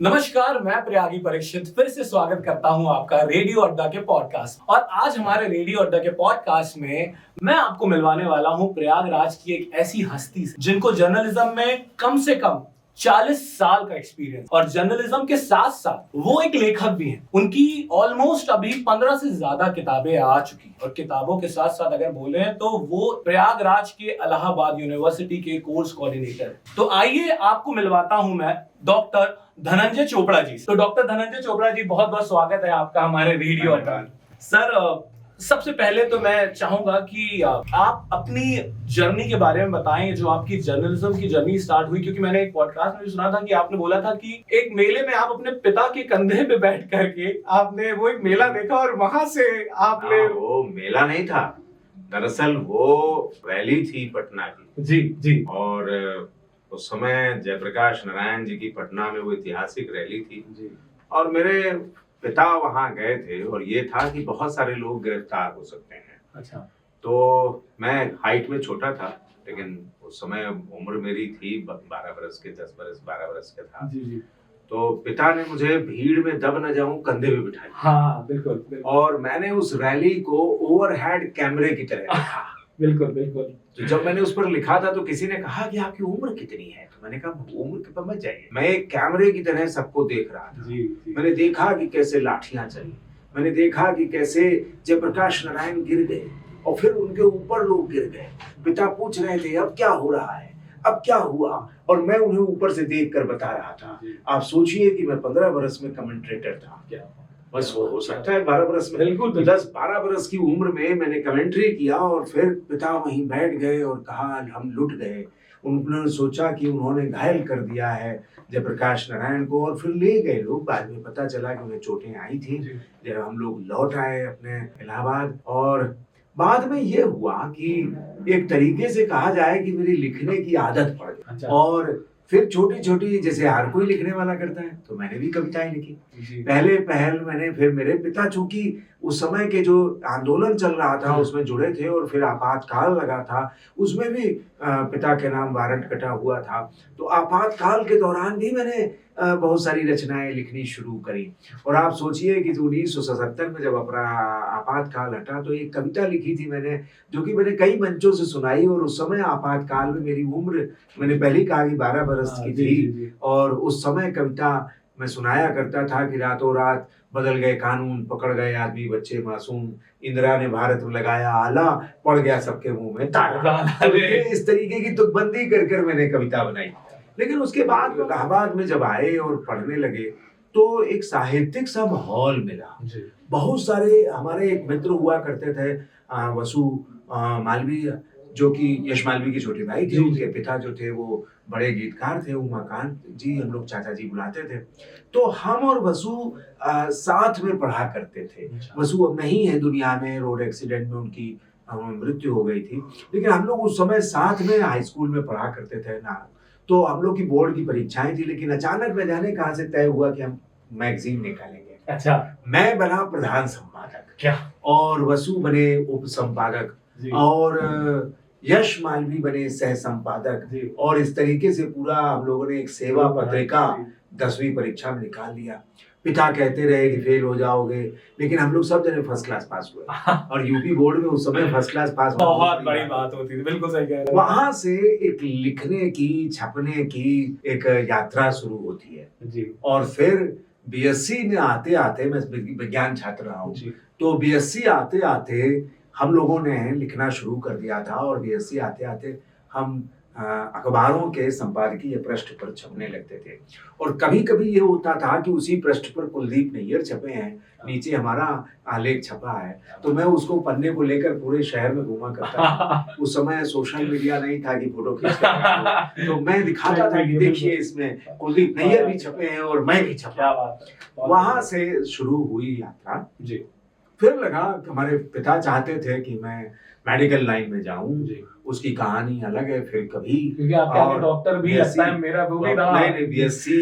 नमस्कार, मैं प्रयागी परीक्षित फिर से स्वागत करता हूं आपका रेडियो अड्डा के पॉडकास्ट। और आज हमारे रेडियो अड्डा के पॉडकास्ट में मैं आपको मिलवाने वाला हूं प्रयागराज की एक ऐसी हस्ती से जिनको जर्नलिज्म में कम से कम 40 साल का एक्सपीरियंस और जर्नलिज्म के साथ साथ वो एक लेखक भी हैं। उनकी ऑलमोस्ट अभी 15 से ज्यादा किताबें आ चुकी और किताबों के साथ साथ अगर बोले तो वो प्रयागराज के इलाहाबाद यूनिवर्सिटी के कोर्स कोऑर्डिनेटर है। तो आइए आपको मिलवाता हूं मैं डॉक्टर धनंजय चोपड़ा जी। तो डॉक्टर धनंजय चोपड़ा जी, बहुत बहुत स्वागत है आपका हमारे रेडियो अड्डा। सर, सबसे पहले तो मैं चाहूंगा कि आप अपनी जर्नी के बारे में बताएं, जो आपकी जर्नलिज्म की जर्नी स्टार्ट हुई। क्योंकि मैंने एक पॉडकास्ट में सुना था कि आपने बोला था कि एक मेले में आप अपने पिता के कंधे पे बैठ करके आपने वो एक मेला देखा और वहां से आपने वो मेला नहीं था, दरअसल वो रैली थी पटना की। जी जी। और उस समय जयप्रकाश नारायण जी की पटना में वो ऐतिहासिक रैली थी जी। और मेरे पिता वहां गए थे और ये था कि बहुत सारे लोग गिरफ्तार हो सकते हैं। अच्छा। तो मैं हाइट में छोटा था, लेकिन उस समय उम्र मेरी थी 12 बरस के, 10 बरस 12 बरस का था। जी जी। तो पिता ने मुझे भीड़ में दब न जाऊं कंधे पे बिठाया। हाँ बिल्कुल, बिल्कुल। और मैंने उस रैली को ओवरहेड कैमरे की तरह देखा। बिल्कुल बिल्कुल। तो जब मैंने उस पर लिखा था तो किसी ने कहा कि आपकी उम्र कितनी है, तो मैंने कहा उम्र के पर मत जाइए, मैं एक कैमरे की तरह सबको देख रहा था। जी जी। मैंने देखा कि कैसे लाठियां चली, मैंने देखा कि कैसे जयप्रकाश नारायण गिर गए और फिर उनके ऊपर लोग गिर गए। पिता पूछ रहे थे अब क्या हो रहा है, अब क्या हुआ, और मैं उन्हें ऊपर से देख कर बता रहा था। आप सोचिए कि मैं 15 बरस में कमेंट्रेटर था, क्या बस हो सकता है 12 बरस में, बिल्कुल, तो 10-12 बरस की उम्र में मैंने कमेंट्री किया। और फिर पिता वहीं बैठ गए और कहा हम लुट गए। उन्होंने सोचा कि उन्होंने घायल कर दिया है जयप्रकाश नारायण को और फिर ले गए लोग। बाद में पता चला कि उन्हें चोटें आई थी। जब हम लोग लौट आए अपने इलाहाबाद, और बाद में ये हुआ कि एक तरीके से कहा जाए कि मेरी लिखने की आदत पड़ गई। अच्छा। और फिर छोटी छोटी, जैसे हर कोई लिखने वाला करता है, तो मैंने भी कविताएं लिखी। जी। पहले पहल मैंने, फिर मेरे पिता चूंकि उस समय के जो आंदोलन चल रहा था उसमें जुड़े थे और फिर आपातकाल लगा था, उसमें भी पिता के नाम वारंट कटा हुआ था। तो आपातकाल के दौरान भी मैंने बहुत सारी रचनाएं लिखनी शुरू करी। और आप सोचिए कि 1977 में जब अपना आपातकाल हटा तो एक कविता लिखी थी मैंने, जो कि मैंने कई मंचों से सुनाई। और उस समय आपातकाल में मेरी उम्र, मैंने पहले कहा कि 12 बरस की थी। और उस समय कविता मैं सुनाया करता था कि रातों रात बदल गए कानून, पकड़ गए आदमी बच्चे मासूम, इंदिरा ने भारत में लगाया आला, पड़ गया सबके मुंह में ताला। इस तरीके की तुकबंदी कर कर मैंने कविता बनाई। लेकिन उसके बाद इलाहाबाद में जब आए और पढ़ने लगे तो एक साहित्यिक सा माहौल मिला। बहुत सारे हमारे एक मित्र हुआ करते थे, वसु मालवीय, जो कि यश मालवीय की छोटी भाई थी। उनके पिता जो थे वो बड़े गीतकार थे, उमाकांत जी, हम लोग चाचा जी बुलाते थे। तो हम और वसु साथ में पढ़ा करते थे। वसु अब नहीं है दुनिया में, रोड एक्सीडेंट में उनकी मृत्यु हो गई थी। लेकिन हम लोग उस समय साथ में हाई स्कूल में पढ़ा करते थे ना। तो हम लोग की बोर्ड की परीक्षाएं थी, लेकिन अचानक न जाने कहां से तय हुआ कि हम मैगजीन निकालेंगे। अच्छा। मैं बना प्रधान संपादक, क्या, और वसु बने उप संपादक, और यश मालवी बने सह संपादक। और इस तरीके से पूरा हम लोगों ने एक सेवा पत्रिका 10वीं परीक्षा में निकाल लिया। पिता कहते रहे कि फेल हो जाओगे, लेकिन हम लोग सब जने फर्स्ट क्लास पास हुए। और यूपी बोर्ड में उस समय फर्स्ट क्लास पास बहुत बड़ी बात होती थी। बिल्कुल सही कह रहे हैं। वहां से एक लिखने की, छपने की एक यात्रा शुरू होती है जी। और फिर बीएससी में आते आते, मैं विज्ञान छात्र रहा हूँ, तो बीएससी आते आते हम लोगों ने लिखना शुरू कर दिया था। और बीएससी आते आते हम अखबारों के संपादकीय पृष्ठ पर छपने लगते थे। और कभी कभी ये होता था कि उसी पृष्ठ पर कुलदीप नैयर छपे हैं, नीचे हमारा आलेख छपा है, तो मैं उसको पन्ने को लेकर पूरे शहर में घूमा करता था। उस समय सोशल मीडिया नहीं था कि फोटो खींच कर, तो मैं दिखाता था कि देखिए इसमें कुलदीप नैयर भी छपे हैं और मैं भी छपा। वहां से शुरू हुई यात्रा जी। फिर लगा, हमारे पिता चाहते थे कि मैं मेडिकल लाइन में जाऊं, उसकी कहानी अलग है। फिर कभी, क्योंकि आपके डॉक्टर भी लगता है, मेरा वो भी रहा। नहीं, बीएससी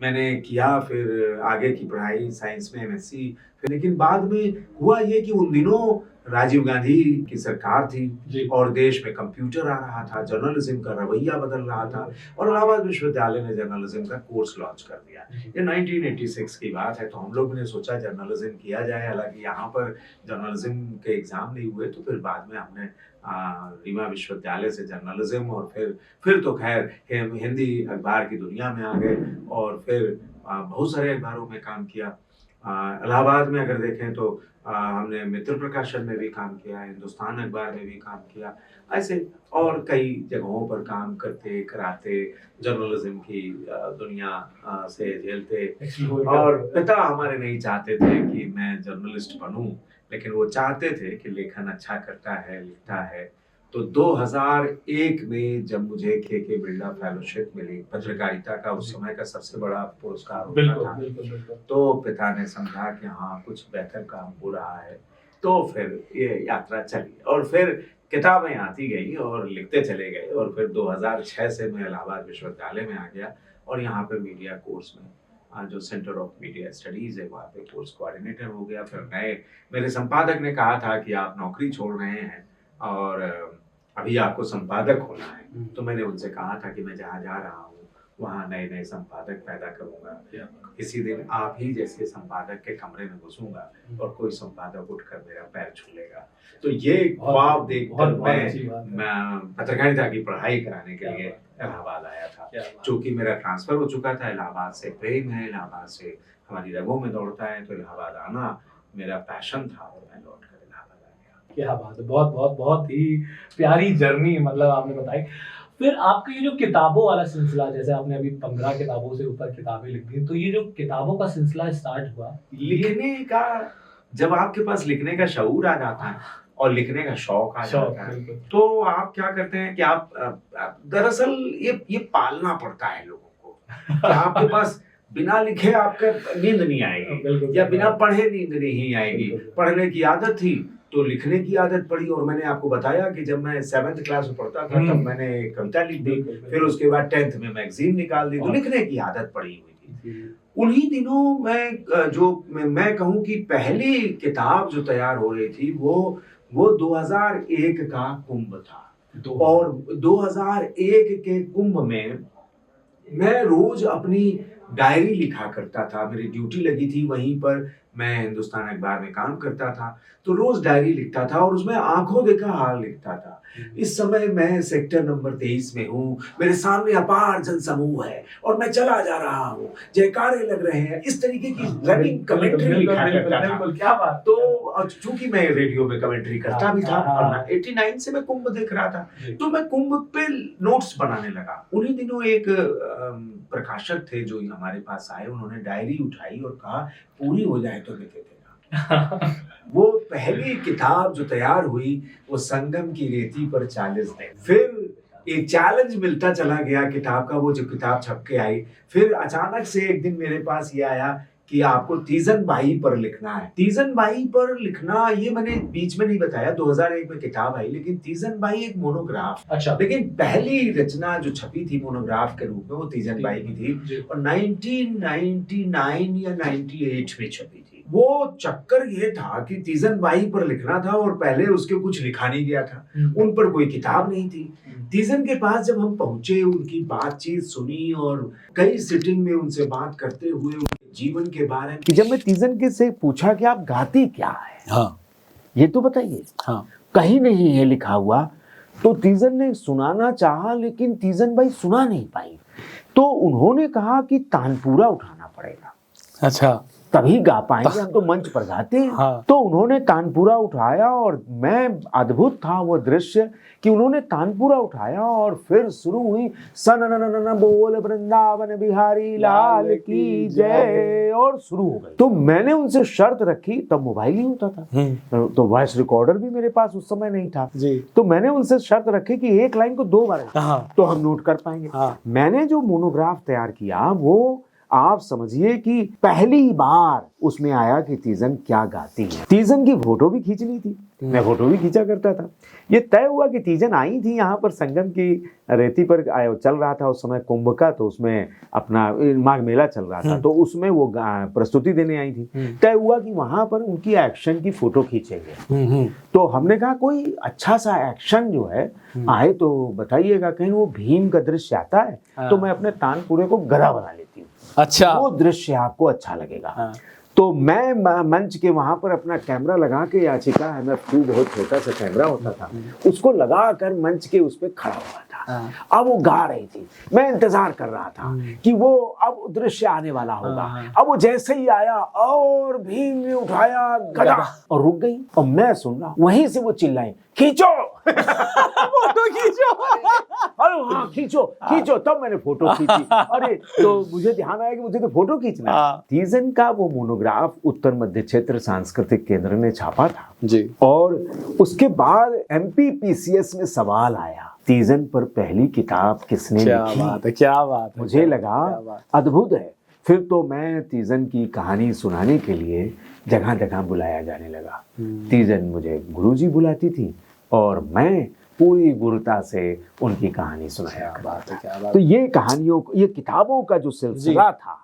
मैंने किया, फिर आगे की पढ़ाई साइंस में एमएससी, फिर लेकिन बाद में हुआ ये कि उन दिनों राजीव गांधी की सरकार थी और देश में कंप्यूटर आ रहा था, जर्नलिज्म का रवैया बदल रहा था और इलाहाबाद विश्वविद्यालय ने जर्नलिज्म का कोर्स लॉन्च कर दिया। ये 1986 की बात है, तो हम लोग ने सोचा जर्नलिज्म किया जाए। हालांकि यहाँ पर जर्नलिज्म के एग्जाम नहीं हुए, तो फिर बाद में हमने रीवा विश्वविद्यालय से जर्नलिज्म और फिर तो खैर हिंदी अखबार की दुनिया में आ गए और फिर बहुत सारे अखबारों में काम किया। इलाहाबाद में अगर देखें तो हमने मित्र प्रकाशन में भी काम किया, हिंदुस्तान अखबार में भी काम किया, ऐसे और कई जगहों पर काम करते कराते जर्नलिज्म की दुनिया से झेलते। और पिता हमारे नहीं चाहते थे कि मैं जर्नलिस्ट बनूं, लेकिन वो चाहते थे कि लेखन अच्छा करता है, लिखता है। तो 2001 में जब मुझे के बिरला फेलोशिप मिली, पत्रकारिता का उस समय का सबसे बड़ा पुरस्कार होता था, तो पिता ने समझा कि हाँ कुछ बेहतर काम हो रहा है, तो फिर ये यात्रा चली और फिर किताबें आती गई और लिखते चले गए। और फिर 2006 से मैं इलाहाबाद विश्वविद्यालय में आ गया और यहाँ पे मीडिया कोर्स में जो सेंटर ऑफ मीडिया स्टडीज है वहाँ पे कोर्स कोऑर्डिनेटर हो गया। फिर मेरे संपादक ने कहा था कि आप नौकरी छोड़ रहे हैं और अभी आपको संपादक होना है, तो मैंने उनसे कहा था कि मैं जहाँ जा रहा हूँ वहाँ नए नए संपादक पैदा करूंगा। किसी दिन आप ही जैसे संपादक के कमरे में घुसूंगा और कोई संपादक उठकर मेरा पैर छू लेगा। तो ये ख्वाब देखकर मैं पत्रकारिता की पढ़ाई कराने के लिए इलाहाबाद आया था। चूंकि मेरा ट्रांसफर हो चुका था, इलाहाबाद से प्रेम है, इलाहाबाद से हमारी रगों में दौड़ता है, तो इलाहाबाद आना मेरा पैशन था और मैं लौट कर इलाहाबाद आ गया। क्या बात है, बहुत बहुत बहुत ही प्यारी जर्नी मतलब आपने बताई। फिर आपका ये जो किताबों वाला सिलसिला, जैसे आपने अभी 15 किताबों से ऊपर किताबें लिख दी, तो ये जो किताबों का सिलसिला स्टार्ट हुआ लिखने का, जब आपके पास लिखने का शऊर आ जाता है और लिखने का शौक आ जाता है, तो आप क्या करते हैं कि आप दरअसल ये पालना पड़ता है लोगों को। आपके पास बिना लिखे आपका नींद नहीं आएगी या बिना पढ़े नींद नहीं आएगी। पढ़ने की आदत थी तो लिखने की आदत पड़ी। और मैंने आपको बताया कि जब मैं 7th क्लास में पढ़ता था तब मैंने कविता लिख दी, फिर उसके बाद 10th में मैगजीन निकाल दी, तो लिखने की आदत पड़ी हुई थी। उन्हीं दिनों मैं कहूँ कि पहली किताब जो तैयार हो रही थी वो 2001 का कुंभ था। और 2001 के कुंभ में मैं रोज अपनी डायरी लिखा करता था। मेरी ड्यूटी लगी थी वहीं पर, मैं हिंदुस्तान अखबार में काम करता था, तो रोज डायरी लिखता था और उसमें आंखों देखा हाल लिखता था। इस समय मैं सेक्टर नंबर 23 में हूँ, मेरे सामने अपार जनसमूह है और मैं चला जा रहा हूँ, जयकारे लग रहे हैं, इस तरीके की रनिंग कमेंट्री लिखा करता था। क्या बात। तो चूंकि मैं रेडियो में कमेंट्री करता भी था और 89 से मैं कुंभ देख रहा था, तो मैं कुंभ पे नोट्स बनाने लगा। उन्हीं दिनों एक प्रकाशक थे जो हमारे पास आए, उन्होंने डायरी उठाई और कहा पूरी हो जाए तो लिखे देना। वो पहली किताब जो तैयार हुई वो संगम की रेती पर 40 दिन। फिर एक चैलेंज मिलता चला गया किताब का, वो जो किताब छप के आई। फिर अचानक से एक दिन मेरे पास ये आया कि आपको तीजन बाई पर लिखना है। तीजन बाई पर लिखना ये मैंने बीच में नहीं बताया, 2001 में किताब आई, लेकिन तीजन बाई एक मोनोग्राफ। अच्छा। लेकिन पहली रचना जो छपी थी मोनोग्राफ के रूप में वो तीजन बाई की थी और 1999 या 98 में छपी थी। वो चक्कर ये था कि तीजन बाई पर लिखना था और पहले उसके कुछ लिखा नहीं गया था, उन पर कोई किताब नहीं थी। तीजन के पास जब हम पहुंचे, उनकी बातचीत सुनी और कई सिटिंग में उनसे बात करते हुए उनके जीवन के बारे में, जब मैं तीजन के से पूछा कि आप गाती क्या है, हाँ ये तो बताइए, हाँ कहीं नहीं है लिखा हुआ, तो तीजन ने सुनाना चाहा लेकिन तीजन बाई सुना नहीं पाई, तो उन्होंने कहा कि तानपूरा उठाना पड़ेगा। अच्छा, तभी गा पाएंगे, हम तो मंच पर गाते हैं। हाँ। तो उन्होंने तानपूरा उठाया और मैं अद्भुत था वो दृश्य कि उन्होंने तानपूरा उठाया और फिर शुरू हुई सन बोल वृंदावन बिहारी लाल की जय, और शुरू हो गई। तो मैंने उनसे शर्त रखी, तब मोबाइल ही होता था तो वॉइस रिकॉर्डर भी मेरे पास उस समय नहीं था जी। तो मैंने उनसे शर्त रखी कि एक लाइन को 2 बार तो हम नोट कर पाएंगे। हाँ। मैंने जो मोनोग्राफ तैयार किया वो आप समझिए कि पहली बार उसमें आया कि तीजन क्या गाती है। तीजन की फोटो भी खींचनी थी, मैं फोटो भी खींचा करता था। ये तय हुआ कि तीजन आई थी यहाँ पर संगम की रेती पर चल रहा था उस समय कुंभ का, तो उसमें अपना माघ मेला चल रहा था, तो उसमें वो प्रस्तुति देने आई थी। तय हुआ कि वहां पर उनकी एक्शन की फोटो खींचेंगे। तो हमने कहा कोई अच्छा सा एक्शन जो है आए तो बताइएगा। कहीं वो भीम का दृश्य आता है तो मैं अपने तानपुरे को गधा बना लेती हूँ, अच्छा, वो दृश्य आपको अच्छा लगेगा। तो मैं मंच के वहां पर अपना कैमरा लगा के, याचिका MF2 बहुत छोटा सा कैमरा होता था, उसको लगा कर मंच के उस पर खड़ा हुआ था। अब वो गा रही थी, मैं इंतजार कर रहा था कि वो अब दृश्य आने वाला होगा। अब वो जैसे ही आया और भीम ने उठाया गदा और रुक गई, और मैं सुन रहा, वहीं से वो चिल्लाई खींचो फोटो खींचो, अरे हाँ खींचो खींचो। तब मैंने फोटो खींची। अरे तो मुझे ध्यान आया कि मुझे तो फोटो खींचना है। तीजन का वो मोनोग्राफ उत्तर मध्य क्षेत्र सांस्कृतिक केंद्र ने छापा था जी। और उसके बाद MPPCS में सवाल आया, तीजन पर पहली किताब किसने लिखी? बात है, क्या बात है। मुझे लगा अद्भुत है। फिर तो मैं तीजन की कहानी सुनाने के लिए जगह जगह बुलाया जाने लगा। तीजन मुझे गुरुजी बुलाती थी और मैं पूरी गुरुता से उनकी कहानी सुनाया। बात है, क्या बात। तो ये कहानियों, ये किताबों का जो सिलसिला था,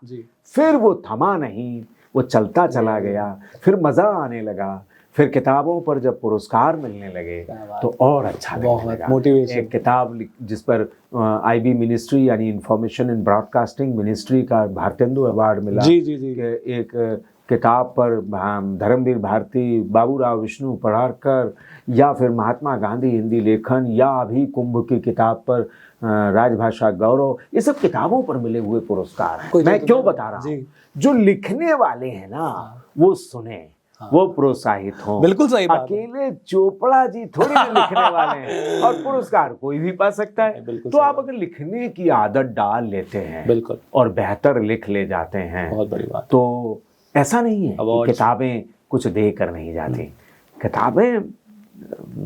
फिर वो थमा नहीं, वो चलता चला गया। फिर मजा आने लगा। फिर किताबों पर जब पुरस्कार मिलने लगे तो और अच्छा लगने लगा। मोटिवेशन। एक किताब जिस पर IB मिनिस्ट्री यानी इंफॉर्मेशन एंड ब्रॉडकास्टिंग मिनिस्ट्री का भारतेंदु अवार्ड मिला। जी जी जी। एक किताब पर धर्मवीर भारती, बाबूराव विष्णु पढ़ारकर, या फिर महात्मा गांधी हिंदी लेखन, या अभी कुंभ की किताब पर राजभाषा गौरव, ये सब किताबों पर मिले हुए पुरस्कार हैं। मैं क्यों बता रहा हूँ? जो लिखने वाले हैं ना वो सुने, वो प्रोत्साहित हो। बिल्कुल सही बात। अकेले चोपड़ा जी थोड़ी ना लिखने वाले हैं और पुरस्कार कोई भी पा सकता है। तो आप अगर लिखने की आदत डाल लेते हैं बिल्कुल और बेहतर लिख ले जाते हैं, बहुत बड़ी बात। तो ऐसा नहीं है कि किताबें कुछ दे कर नहीं जाती। किताबें,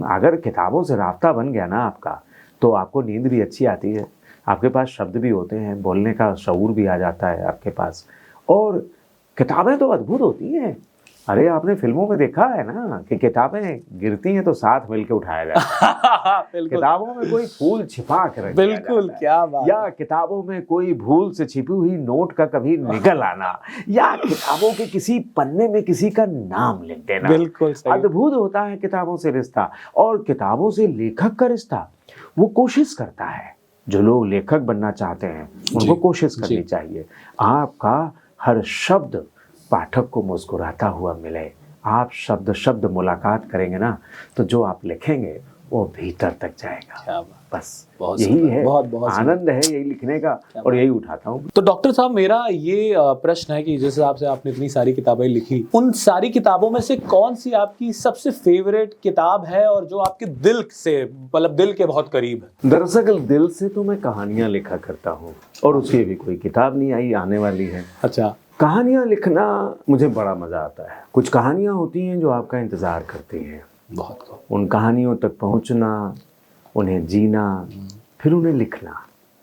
अगर किताबों से राब्ता बन गया ना आपका, तो आपको नींद भी अच्छी आती है, आपके पास शब्द भी होते हैं, बोलने का शऊर भी आ जाता है आपके पास। और किताबें तो अद्भुत होती हैं। अरे आपने फिल्मों में देखा है ना कि किताबें गिरती हैं तो साथ मिलके उठाया जाता है। किताबों में कोई फूल छिपा कर रख दिया जाता है। क्या बात। या किताबों में कोई भूल से छिपी हुई नोट का कभी निकल आना, या किताबों के किसी पन्ने में किसी का नाम लिख देना। बिल्कुल सही। अद्भुत होता है किताबों से रिश्ता। और किताबों से लेखक का रिश्ता, वो कोशिश करता है, जो लोग लेखक बनना चाहते हैं उनको कोशिश करनी चाहिए। आपका हर शब्द पाठक को मुस्कुराता हुआ मिले। आप शब्द शब्द मुलाकात करेंगे ना, तो जो आप लिखेंगे वो भीतर तक जाएगा। बस यही है, बहुत आनंद है यही लिखने का, और यही उठाता हूँ। तो डॉक्टर साहब, मेरा ये प्रश्न है कि जिस हिसाब से आपने इतनी सारी किताबें लिखी, उन सारी किताबों में से कौन सी आपकी सबसे फेवरेट किताब है और जो आपके दिल से, मतलब दिल के बहुत करीब है? दरअसल दिल से तो मैं कहानियां लिखा करता हूँ, और उसकी भी कोई किताब नहीं आई, आने वाली है। अच्छा। कहानियां लिखना मुझे बड़ा मजा आता है। कुछ कहानियां होती हैं जो आपका इंतजार करती हैं, बहुत। उन कहानियों तक पहुंचना, उन्हें जीना, फिर उन्हें लिखना।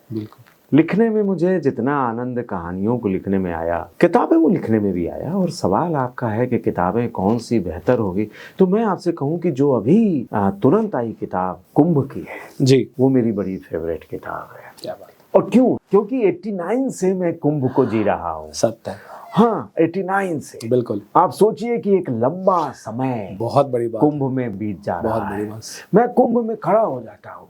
बिल्कुल। लिखने में मुझे जितना आनंद कहानियों को लिखने में आया, किताबें वो लिखने में भी आया। और सवाल आपका है कि किताबें कौन सी बेहतर होगी, तो मैं आपसे कहूं कि जो अभी तुरंत आई किताब कुंभ की है जी, वो मेरी बड़ी फेवरेट किताब है। क्या बात। और क्यों? क्योंकि 89 से मैं कुंभ को जी रहा हूँ। सत्य है। हाँ, 89 से। बिल्कुल। आप सोचिए कि एक लंबा समय बहुत बड़ी बात, कुंभ में बीत जा रहा है। बहुत बड़ी बात। मैं कुंभ में खड़ा हो जाता हूँ,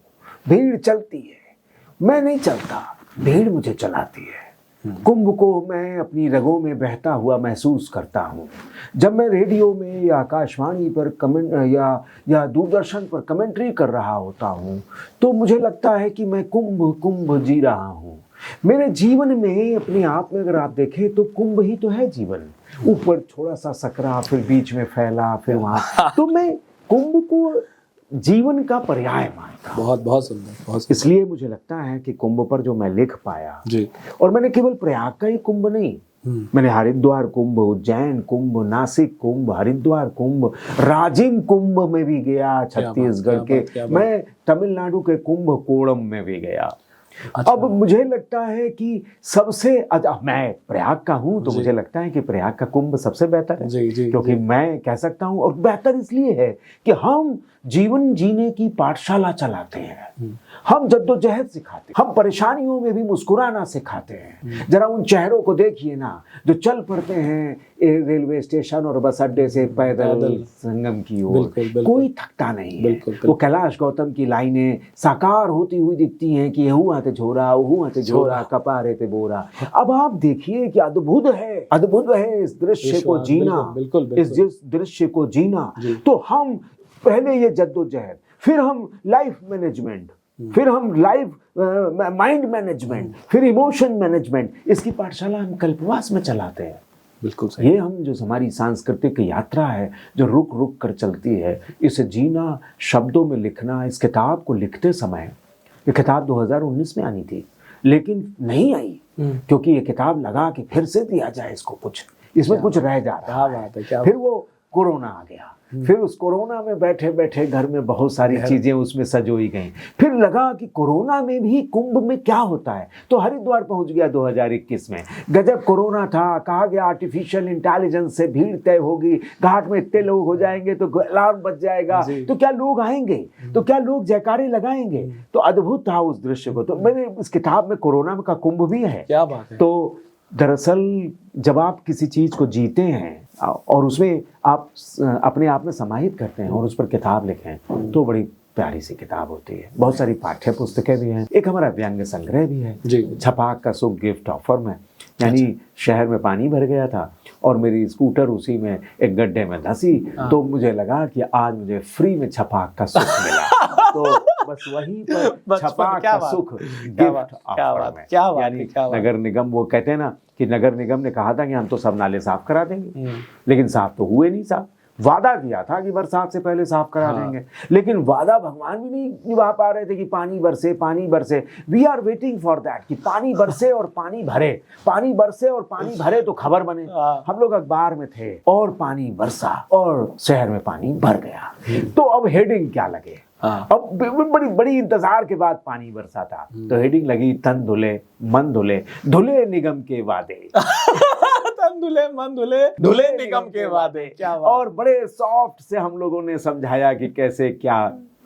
भीड़ चलती है, मैं नहीं चलता, भीड़ मुझे चलाती है। कुंभ को मैं अपनी रगों में बहता हुआ महसूस करता हूँ। जब मैं रेडियो में या आकाशवाणी पर कमेंट या दूरदर्शन पर कमेंट्री कर रहा होता हूँ, तो मुझे लगता है कि मैं कुंभ जी रहा हूँ। मेरे जीवन में, अपने आप में अगर आप देखें तो कुंभ ही तो है जीवन। ऊपर थोड़ा सा सकरा, फिर बीच में फैला, फिर वहाँ। तो मैं कुंभ को जीवन का पर्याय मानता हूं। बहुत सुंदर। इसलिए मुझे लगता है कि कुंभ पर जो मैं लिख पाया जी, और मैंने केवल प्रयाग का ही कुंभ नहीं, मैंने हरिद्वार कुंभ, उज्जैन कुंभ, नासिक कुंभ, हरिद्वार कुंभ, राजिम कुंभ में भी गया, छत्तीसगढ़ के, मैं तमिलनाडु के कुंभ कोणम में भी गया। अच्छा। अब मुझे लगता है कि सबसे मैं प्रयाग का हूं तो जी। मुझे लगता है कि प्रयाग का कुंभ सबसे बेहतर है। जी जी क्योंकि मैं कह सकता हूं, और बेहतर इसलिए है कि हम जीवन जीने की पाठशाला चलाते हैं, हम जद्दोजहद सिखाते हैं, हम परेशानियों में भी मुस्कुराना सिखाते हैं। जरा उन चेहरों को देखिए ना, जो चल पड़ते हैं रेलवे स्टेशन और बस अड्डे से पैदल संगम की ओर। बिल्कुल, बिल्कुल। कोई थकता नहीं है। बिल्कुल, बिल्कुल। वो कैलाश गौतम की लाइनें साकार होती हुई दिखती हैं कि हुआ ते झोरा, हुआ ते झोरा, कपारे ते बोरा। अब आप देखिए कि अद्भुत है इस दृश्य को जीना, बिल्कुल, इस जिस दृश्य को जीना। जी। तो हम पहले ये जद्दोजहद, फिर हम लाइफ मैनेजमेंट, फिर हम लाइफ माइंड मैनेजमेंट, फिर इमोशन मैनेजमेंट, इसकी पाठशाला हम कल्पवास में चलाते हैं। बिल्कुल सही। ये हम जो हमारी सांस्कृतिक यात्रा है जो रुक रुक कर चलती है, इसे जीना, शब्दों में लिखना। इस किताब को लिखते समय, ये किताब 2019 में आनी थी लेकिन नहीं आई, क्योंकि ये किताब लगा कि फिर से दिया जाए इसको, कुछ इसमें कुछ रह जा रहा क्या बात है, क्या फिर वो कोरोना आ गया, फिर उस कोरोना में बैठे बैठे घर में बहुत सारी चीजें उसमें सजोई गई। फिर लगा कि कोरोना में भी कुंभ में क्या होता है, तो हरिद्वार पहुंच गया 2021 में। गजब कोरोना था, कहा गया आर्टिफिशियल इंटेलिजेंस से भीड़ तय होगी, घाट में इतने लोग हो जाएंगे तो अलार्म बज जाएगा, तो क्या लोग आएंगे, तो क्या लोग जयकारे लगाएंगे। तो अद्भुत था उस दृश्य को। तो मैंने इस किताब में कोरोना का कुंभ भी है। क्या बात है। तो दरअसल जब आप किसी चीज को जीते हैं और उसमें आप अपने आप में समाहित करते हैं और उस पर किताब लिखें, तो बड़ी प्यारी सी किताब होती है। बहुत सारी पाठ्य पुस्तकें भी हैं, एक हमारा व्यंग्य संग्रह भी है जी। छपाक का सुख गिफ्ट ऑफर में। यानी शहर में पानी भर गया था और मेरी स्कूटर उसी में एक गड्ढे में धंसी, तो मुझे लगा कि आज मुझे फ्री में छपाक का सुख मिला। तो बस वहीं पर छपाक का सुख गिफ्ट ऑफर में। यानी नगर निगम, वो कहते हैं ना कि नगर निगम ने कहा था कि हम तो सब नाले साफ करा देंगे, लेकिन साफ तो हुए नहीं साफ। वादा किया था कि बरसात से पहले साफ करा देंगे, लेकिन वादा भगवान भी नहीं निभा पा रहे थे कि पानी बरसे, पानी बरसे। We are waiting for that कि पानी बरसे और पानी भरे, पानी बरसे और पानी भरे तो खबर बने। हम लोग अखबार में थे और पानी बरसा और शहर में पानी भर गया। तो अब हेडिंग क्या लगे, अब बड़ी बड़ी इंतजार के बाद पानी बरसा था, तो हेडिंग लगी तन धुले मन धुले, धुले निगम के वादे। धुले मन धुले, धुले निगम के वादे। क्या और बड़े सॉफ्ट से हम लोगों ने समझाया कि कैसे क्या।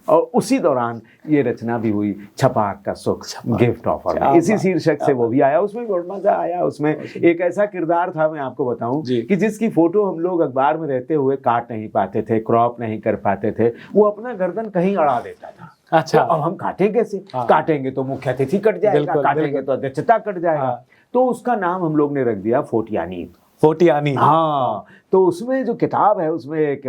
और उसी दौरान ये रचना भी हुई, छपाक का सुख गिफ्ट ऑफर में। इसी शीर्षक से वो भी आया, उसमें बहुत मजा आया। उसमें एक ऐसा किरदार था, मैं आपको बताऊं, कि जिसकी फोटो हम लोग अखबार में रहते हुए काट नहीं पाते थे, क्रॉप नहीं कर पाते थे। वो अपना गर्दन कहीं अड़ा देता था। अच्छा। तो अब हम काटें कैसे? काटेंगे तो मुख्य अतिथि कट जाएगा, काटेंगे तो अध्यक्षता कट जाएगा। तो उसका नाम हम लोग ने रख दिया फोटियानी। फोटियानी। हाँ, तो उसमें जो किताब है उसमें एक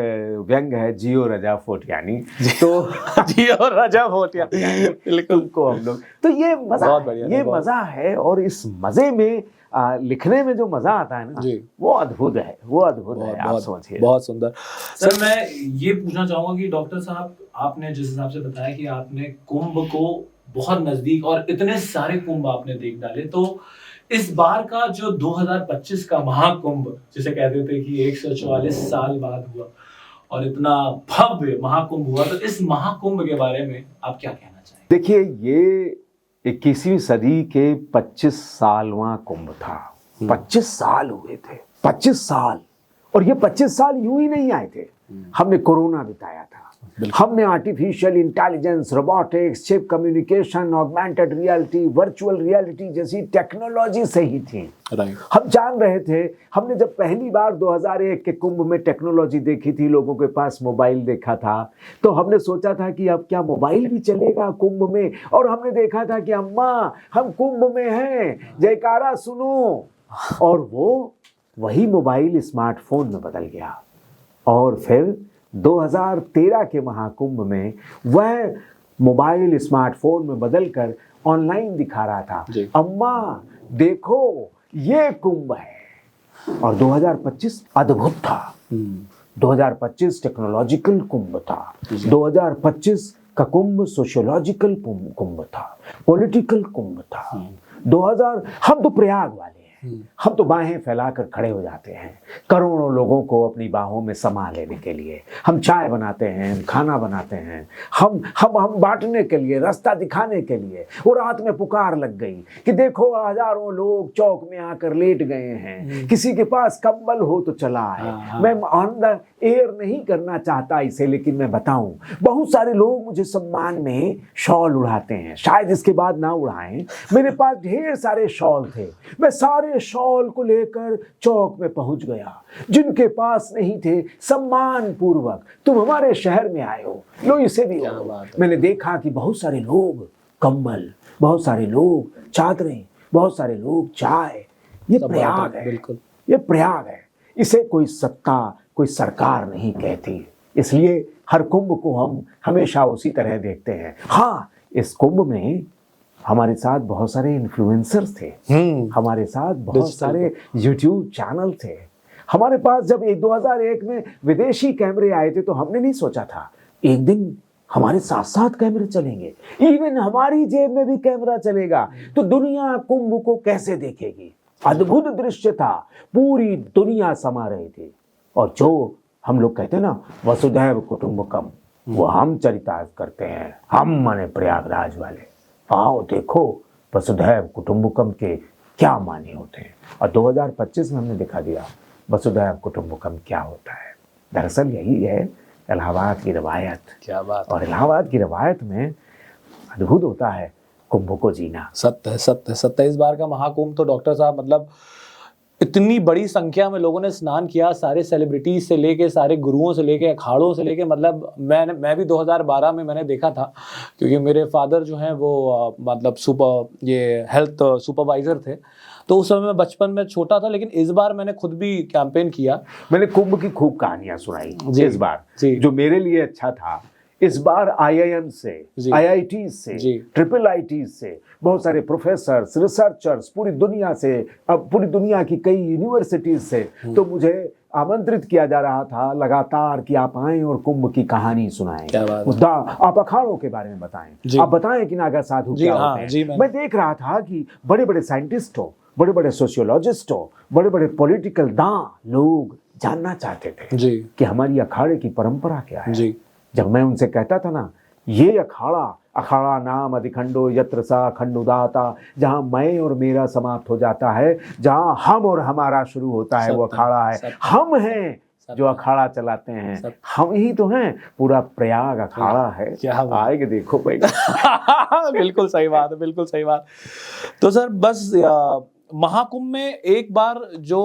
व्यंग्य है, जियो रजा फोटियानी। तो जियो रजा फोटियानी, बिल्कुल को हम लोग, तो ये मजा, ये मजा है। और इस मजे में लिखने में जो मजा आता है ना, वो अद्भुत है, वो अद्भुत है। आप सोचिए, बहुत सुंदर। सर मैं ये पूछना चाहूंगा कि डॉक्टर साहब, आपने जिस हिसाब से बताया कि आपने कुंभ को बहुत नजदीक और इतने सारे कुंभ आपने देख डाले, तो इस बार का जो 2025 का महाकुंभ, जिसे कहते थे कि 144 साल बाद हुआ और इतना भव्य महाकुंभ हुआ, तो इस महाकुंभ के बारे में आप क्या कहना चाहेंगे? देखिए, ये 21वीं सदी के 25 सालवां कुंभ था। 25 साल हुए थे, 25 साल। और ये 25 साल यूं ही नहीं आए थे। हमने कोरोना बिताया था, हमने artificial intelligence, robotics, chip communication, augmented reality, virtual reality जैसी टेक्नोलॉजी से ही थी। हम जान रहे थे। हमने जब पहली बार 2001 के कुंभ में टेक्नोलॉजी देखी थी, लोगों के पास मोबाइल देखा था, तो हमने सोचा था कि अब क्या मोबाइल भी चलेगा कुंभ में। और हमने देखा था कि अम्मा हम कुंभ में हैं, जयकारा सुनो। और वो वही मोबाइल स्मार्टफोन में बदल गया। और फिर 2013 के महाकुंभ में वह मोबाइल स्मार्टफोन में बदलकर ऑनलाइन दिखा रहा था, अम्मा देखो ये कुंभ है। और 2025 अद्भुत था। 2025 टेक्नोलॉजिकल कुंभ था। 2025 का कुंभ सोशियोलॉजिकल कुंभ था, पॉलिटिकल कुंभ था। हम तो प्रयाग वाले हैं, हम तो बाहें फैलाकर खड़े हो जाते हैं करोड़ों लोगों को अपनी बाहों में समा लेने के लिए। हम चाय बनाते हैं, हम खाना बनाते हैं, हम बांटने के लिए, रास्ता दिखाने के लिए। और रात में पुकार लग गई कि देखो हजारों लोग चौक में आकर लेट गए हैं, किसी के पास कंबल हो तो चला आए। मैं ऑन द एयर नहीं करना चाहता इसे, लेकिन मैं बताऊं, बहुत सारे लोग मुझे सम्मान में शॉल उड़ाते हैं, शायद इसके बाद ना उड़ाएं। मेरे पास ढेर सारे शॉल थे, मैं सारे शॉल को लेकर चौक में पहुंच गया। जिनके पास नहीं थे, सम्मान पूर्वक तुम हमारे शहर में आए हो, लो इसे भी लो। मैंने देखा कि बहुत सारे लोग कंबल, बहुत सारे लोग चादरें, बहुत सारे लोग चाय। ये प्रयाग है, बिल्कुल ये प्रयाग है। इसे कोई सत्ता, कोई सरकार नहीं कहती। इसलिए हर कुंभ को हम हमेशा उसी तरह देखते हैं। हाँ, इस कुंभ में हमारे साथ बहुत सारे इन्फ्लुएंसर्स थे, हमारे साथ बहुत सारे यूट्यूब चैनल थे। हमारे पास जब 2001 में विदेशी कैमरे आए थे तो हमने नहीं सोचा था एक दिन हमारे साथ साथ कैमरे चलेंगे, इवन हमारी जेब में भी कैमरा चलेगा तो दुनिया कुंभ को कैसे देखेगी। अद्भुत दृश्य था, पूरी दुनिया समा रही थी। और जो हम लोग कहते हैं ना वसुधैव कुटुंबकम, वो हम चरितार्थ करते हैं, हम माने प्रयागराज वाले। आओ देखो वसुधैव कुटुंबकम के क्या माने होते हैं। और 2025 में हमने दिखा दिया वसुधैव कुटुंबकम क्या होता है। दरअसल यही है इलाहाबाद की रवायत। क्या बात। और इलाहाबाद की रवायत में अद्भुत होता है कुंभ को जीना। सत्य है, सत्य है, सत्य है। इस बार का महाकुंभ तो डॉक्टर साहब मतलब इतनी बड़ी संख्या में लोगों ने स्नान किया, सारे सेलिब्रिटीज से लेके, सारे गुरुओं से लेके, अखाड़ों से लेके। मतलब मैं भी 2012 में मैंने देखा था, क्योंकि मेरे फादर जो हैं वो मतलब ये हेल्थ सुपरवाइजर थे। तो उस समय मैं बचपन में छोटा था, लेकिन इस बार मैंने खुद भी कैंपेन किया। मैंने कुंभ की खूब कहानियां सुनाई इस बार, जो मेरे लिए अच्छा था। इस बार IIM से, IIT से, IIIT से बहुत सारे प्रोफेसर्स, रिसर्चर्स पूरी दुनिया से, अब पूरी दुनिया की कई यूनिवर्सिटीज से तो मुझे आमंत्रित किया जा रहा था लगातार कि आप आएं और कुंभ की कहानी सुनाएं। आप अखाड़ों के बारे में बताएं, आप बताएं कि नागा साधु क्या होते हैं। मैं देख रहा था कि बड़े बड़े साइंटिस्ट हो, बड़े बड़े सोशियोलॉजिस्ट हो, बड़े बड़े पॉलिटिकल लोग जानना चाहते थे कि हमारी अखाड़े की परंपरा क्या है। जब मैं उनसे कहता था ना, ये अखाड़ा नाम अधिखंडो यत्र सा खंडुदाता, जहां मैं और मेरा समाप्त हो जाता है, जहां हम और हमारा शुरू होता है, वो अखाड़ा है। हम हैं जो अखाड़ा चलाते हैं, हम ही तो हैं। पूरा प्रयाग अखाड़ा है। आएंगे देखो भाई। बिल्कुल सही बात है, बिल्कुल सही बात। तो सर बस महाकुंभ में एक बार जो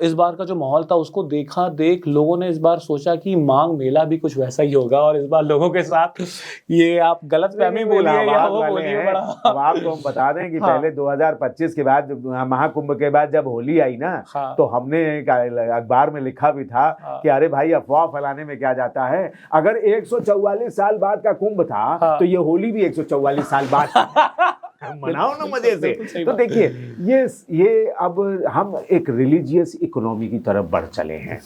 इस बार का जो माहौल था उसको देख लोगों ने इस बार सोचा कि मांग मेला भी कुछ वैसा ही होगा। और इस बार लोगों के साथ ये आप गलतफहमी बोलिए या वो बोलिए, बड़ा अब आपको हम बता दें कि पहले 2025 के बाद महाकुंभ के बाद जब होली आई ना, तो हमने अखबार में लिखा भी था कि अरे भाई अफवाह फैलाने में क्या जाता है, अगर 144 साल बाद का कुंभ था तो ये होली भी 144 साल बाद मनाओ ना मजे से। तो देखिए ये अब हम एक रिलीजियस इकोनॉमी की तरफ बढ़ चले हैं।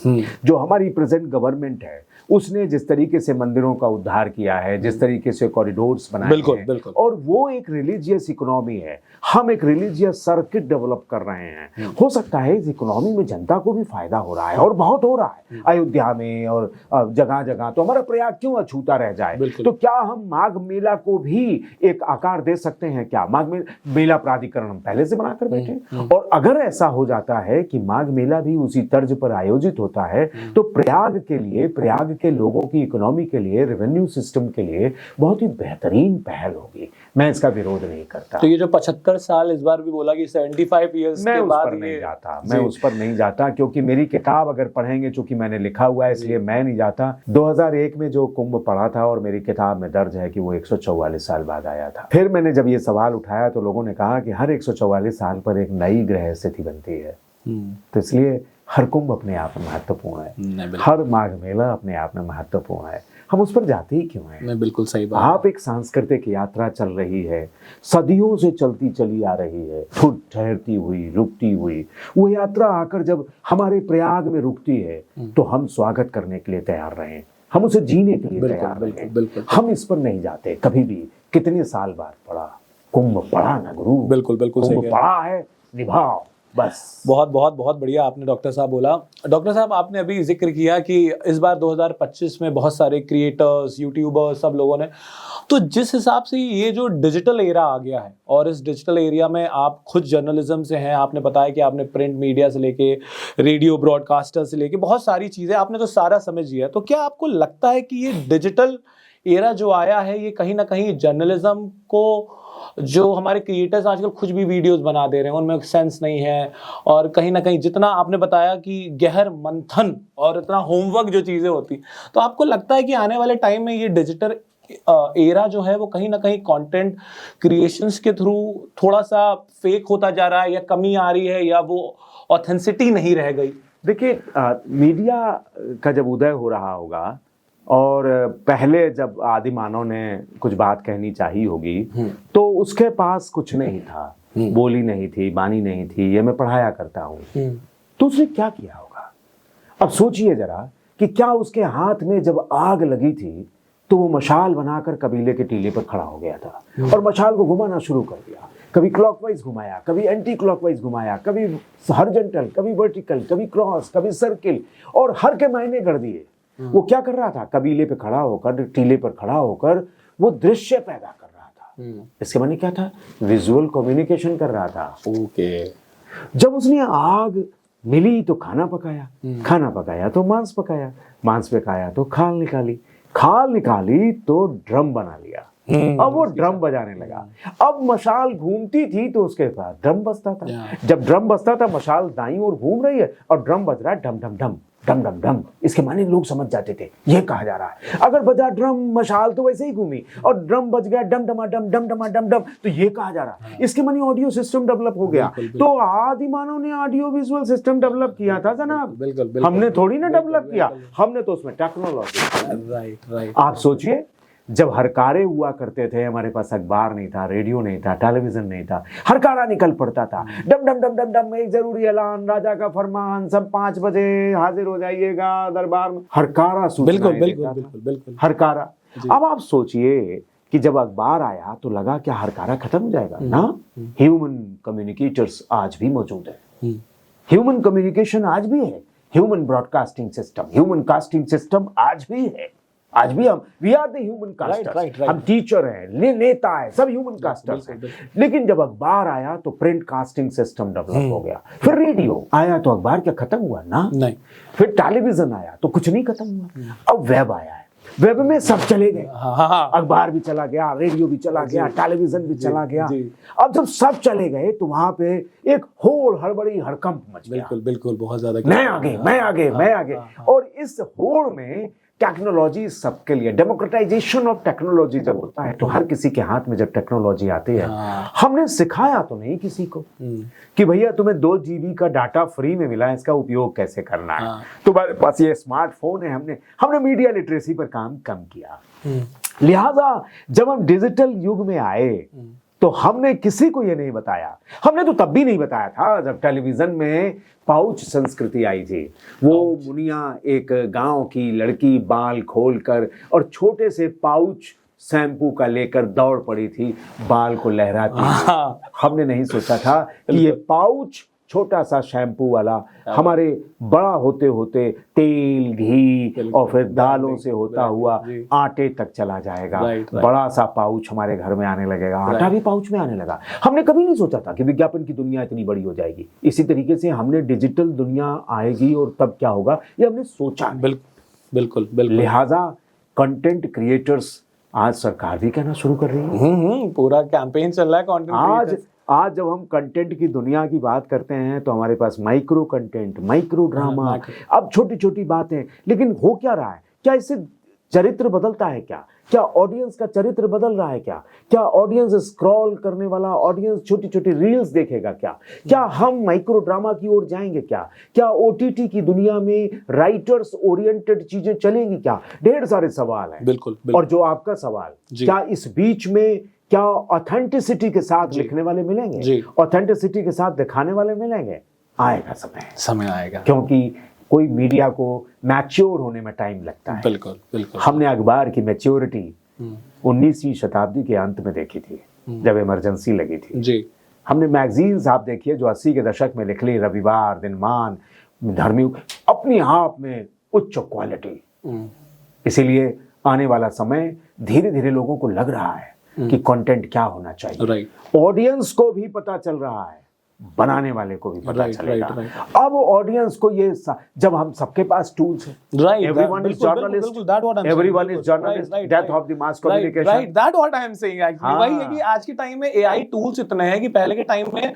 जो हमारी प्रेजेंट गवर्नमेंट है उसने जिस तरीके से मंदिरों का उद्धार किया है, जिस तरीके से कॉरिडोर्स बनाए हैं, और वो एक रिलीजियस इकोनॉमी है। हम एक रिलीजियस सर्किट डेवलप कर रहे हैं। हो सकता है इस इकोनॉमी में जनता को भी फायदा हो रहा है, और बहुत हो रहा है अयोध्या में और जगह जगह। तो हमारा प्रयाग क्यों अछूता रह जाए? तो क्या हम माघ मेला को भी एक आकार दे सकते हैं? क्या माघ मेला प्राधिकरण हम पहले से बनाकर बैठे? और अगर ऐसा हो जाता है कि माघ मेला भी उसी तर्ज पर आयोजित होता है तो प्रयाग के लिए, प्रयाग के लोगों की इकोनॉमी के लिए, रेवेन्यू सिस्टम के लिए बहुत ही बेहतरीन पहल होगी। मैं इसका विरोध नहीं करता। तो ये जो 75 साल इस बार भी बोला कि 75 ईयर्स के बाद नहीं जाता, मैं उस पर नहीं जाता, क्योंकि मेरी किताब अगर पढ़ेंगे, चूंकि मैंने लिखा हुआ है इसलिए मैं नहीं जाता। 2001 में जो कुंभ पढ़ा था और मेरी किताब में दर्ज है कि वो 144 साल बाद आया था। फिर मैंने जब ये सवाल उठाया तो लोगों ने कहा कि हर 144 साल पर एक नई ग्रह स्थिति बनती है। तो इसलिए हर कुंभ अपने आप में महत्वपूर्ण है, हर माघ मेला अपने आप में महत्वपूर्ण है। हम उस पर जाते ही क्यों हैं? मैं बिल्कुल सही बात। आप एक सांस्कृतिक यात्रा चल रही है, सदियों से चलती चली आ रही है, ठहरती हुई, रुकती हुई। वो यात्रा आकर जब हमारे प्रयाग में रुकती है तो हम स्वागत करने के लिए तैयार रहें, हम उसे जीने के लिए तैयार रहें। हम इस पर नहीं जाते कभी भी। कितने साल बाद पड़ा कुंभ, पड़ा ना गुरु? बिल्कुल कुंभ पड़ा है, निभाओ। बस। बहुत बहुत बहुत बढ़िया आपने डॉक्टर साहब बोला। डॉक्टर साहब, आपने अभी जिक्र किया कि इस बार 2025 में बहुत सारे क्रिएटर्स, यूट्यूबर्स, सब लोगों ने, तो जिस हिसाब से ये जो डिजिटल एरा आ गया है और इस डिजिटल एरिया में आप खुद जर्नलिज्म से हैं, आपने बताया कि आपने प्रिंट मीडिया से लेके रेडियो ब्रॉडकास्टर से लेके बहुत सारी चीज़ें आपने तो सारा समझ लिया है, तो क्या आपको लगता है कि ये डिजिटल एरा जो आया है ये कहीं ना कहीं जर्नलिज्म को, जो हमारे क्रिएटर्स आजकल खुद भी वीडियोस बना दे रहे हैं, उनमें सेंस नहीं है, और कहीं ना कहीं जितना आपने बताया कि गहर मंथन और इतना होमवर्क जो चीज़ें होती, तो आपको लगता है कि आने वाले टाइम में ये डिजिटल एरा जो है वो कहीं ना कहीं कंटेंट क्रिएशंस के थ्रू थोड़ा सा फेक होता जा रहा है, या कमी आ रही है, या वो ऑथेंसिटी नहीं रह गई? देखिए, मीडिया का जब उदय हो रहा होगा और पहले जब आदि मानव ने कुछ बात कहनी चाहिए होगी तो उसके पास कुछ नहीं था, बोली नहीं थी, बानी नहीं थी, ये मैं पढ़ाया करता हूँ, तो उसने क्या किया होगा? अब सोचिए जरा कि क्या उसके हाथ में जब आग लगी थी तो वो मशाल बनाकर कबीले के टीले पर खड़ा हो गया था और मशाल को घुमाना शुरू कर दिया। कभी क्लॉकवाइज घुमाया, कभी एंटी क्लॉकवाइज घुमाया, कभी हॉरिजॉन्टल, कभी वर्टिकल, कभी क्रॉस, कभी सर्किल, और हर के मायने कर दिए। वो क्या कर रहा था? कबीले पे खड़ा होकर, टीले पर खड़ा होकर वो दृश्य पैदा कर रहा था। इसके माने क्या था? विजुअल कम्युनिकेशन कर रहा था। ओके। जब उसने आग मिली तो खाना पकाया, खाना पकाया तो मांस पकाया, मांस पकाया तो खाल निकाली, खाल निकाली तो ड्रम बना लिया। अब वो ड्रम बजाने लगा। अब मशाल घूमती थी तो उसके पास ड्रम बजता था। जब ड्रम बजता था, मशाल दाईं ओर घूम रही है और ड्रम बज रहा है ढम ढम ढम ढम ढम ढम। इसके माने लोग समझ जाते थे ये कहा जा रहा है। अगर बजा ड्रम, मशाल तो वैसे ही घूमी, और ड्रम बज गया डम डमा डम डम डमा डम डम, तो ये कहा जा रहा है। इसके माने ऑडियो सिस्टम डेवलप हो गया। तो आदि मानव ने ऑडियो विजुअल सिस्टम डेवलप किया था जनाब, हमने थोड़ी ना डेवलप किया, हमने तो उसमें टेक्नोलॉजी। राइट। आप सोचिए, जब हरकारे हुआ करते थे, हमारे पास अखबार नहीं था, रेडियो नहीं था, टेलीविजन नहीं था, हरकारा निकल पड़ता था। डम डम डम डम डम, एक जरूरी ऐलान, राजा का फरमान, सब 5 बजे हाजिर हो जाइएगा दरबार में। हरकारा सूचना बिल्कुल। हरकारा। अब आप सोचिए कि जब अखबार आया तो लगा क्या हरकारा खत्म हो जाएगा? ना, ह्यूमन कम्युनिकेटर्स आज भी मौजूद है, ह्यूमन कम्युनिकेशन आज भी है, human broadcasting system, human casting system आज भी है। आज भी हम we are the human casters, हम टीचर हैं, नेता है, सब ह्यूमन कास्टर्स हैं। लेकिन जब अखबार आया तो प्रिंट कास्टिंग सिस्टम डेवलप हो गया। फिर रेडियो आया तो अखबार क्या खत्म हुआ? ना, नहीं। फिर टेलीविजन आया तो कुछ नहीं खत्म हुआ। अब वेब आया है, वेब में सब चले गए। अखबार भी चला गया, रेडियो भी चला गया, टेलीविजन भी चला गया। अब जब सब चले गए तो वहां पे एक होड़, हड़बड़ी, हड़कंप मच गया। बिल्कुल बहुत ज्यादा। मैं आगे। और इस होड़ में टेक्नोलॉजी सबके लिए, डेमोक्रेटाइजेशन ऑफ टेक्नोलॉजी जब होता है तो हर किसी के हाथ में जब टेक्नोलॉजी आती है, हमने सिखाया तो नहीं किसी को कि भैया तुम्हें 2 GB का डाटा फ्री में मिला है, इसका उपयोग कैसे करना है, तुम्हारे पास ये स्मार्टफोन है। हमने मीडिया लिटरेसी पर काम कम किया। लिहाजा जब हम डिजिटल युग में आए तो हमने किसी को ये नहीं बताया। हमने तो तब भी नहीं बताया था जब टेलीविजन में पाउच संस्कृति आई थी। वो मुनिया, एक गांव की लड़की, बाल खोलकर और छोटे से पाउच शैम्पू का लेकर दौड़ पड़ी थी, बाल को लहराती। हमने नहीं सोचा था कि ये पाउच छोटा सा शैम्पू वाला हमारे बड़ा होते होते तेल, घी और फिर दालों से होता हुआ आटे तक चला जाएगा। बड़ा सा पाउच हमारे घर में आने लगेगा, आटा भी पाउच में आने लगा। हमने कभी नहीं सोचा था कि विज्ञापन की दुनिया इतनी बड़ी हो जाएगी। इसी तरीके से हमने डिजिटल दुनिया आएगी और तब क्या होगा ये हमने सोचा। बिल्कुल। लिहाजा कंटेंट क्रिएटर्स, आज सरकार भी कहना शुरू कर रही है, पूरा कैंपेन चल रहा है कंटेंट। आज जब हम कंटेंट की दुनिया की बात करते हैं तो हमारे पास माइक्रो कंटेंट, माइक्रो ड्रामा, अब छोटी छोटी बातें। लेकिन हो क्या रहा है? क्या इससे चरित्र बदलता है? क्या ऑडियंस का चरित्र बदल रहा है? क्या ऑडियंस स्क्रॉल करने वाला ऑडियंस छोटी छोटी रील्स देखेगा? क्या हम माइक्रो ड्रामा की ओर जाएंगे? क्या ओटीटी की दुनिया में राइटर्स ओरिएंटेड चीजें चलेंगी? ढेर सारे सवाल हैं। बिल्कुल। और जो आपका सवाल, क्या इस बीच में क्या ऑथेंटिसिटी के साथ लिखने वाले मिलेंगे? ऑथेंटिसिटी के साथ दिखाने वाले मिलेंगे? आएगा समय आएगा, क्योंकि कोई मीडिया को मैच्योर होने में टाइम लगता है। बिल्कुल। हमने अखबार की मैच्योरिटी 19वीं शताब्दी के अंत में देखी थी, जब इमरजेंसी लगी थी। हमने मैगजीन्स आप देखिए जो 80 के दशक में निकली, रविवार, दिनमान, धर्मी, अपनी आप में उच्च क्वालिटी। इसीलिए आने वाला समय धीरे धीरे लोगों को लग रहा है कि कंटेंट क्या होना चाहिए। ऑडियंस को भी पता चल रहा है, बनाने वाले को भी पता चलेगा। अब ऑडियंस को ये जब हम सबके पास टूल्स हैं, everyone is journalist, everyone is journalist, death of the mass communication, right, that what I am saying actually। वही है कि आज के टाइम में AI टूल्स इतने हैं कि पहले के टाइम में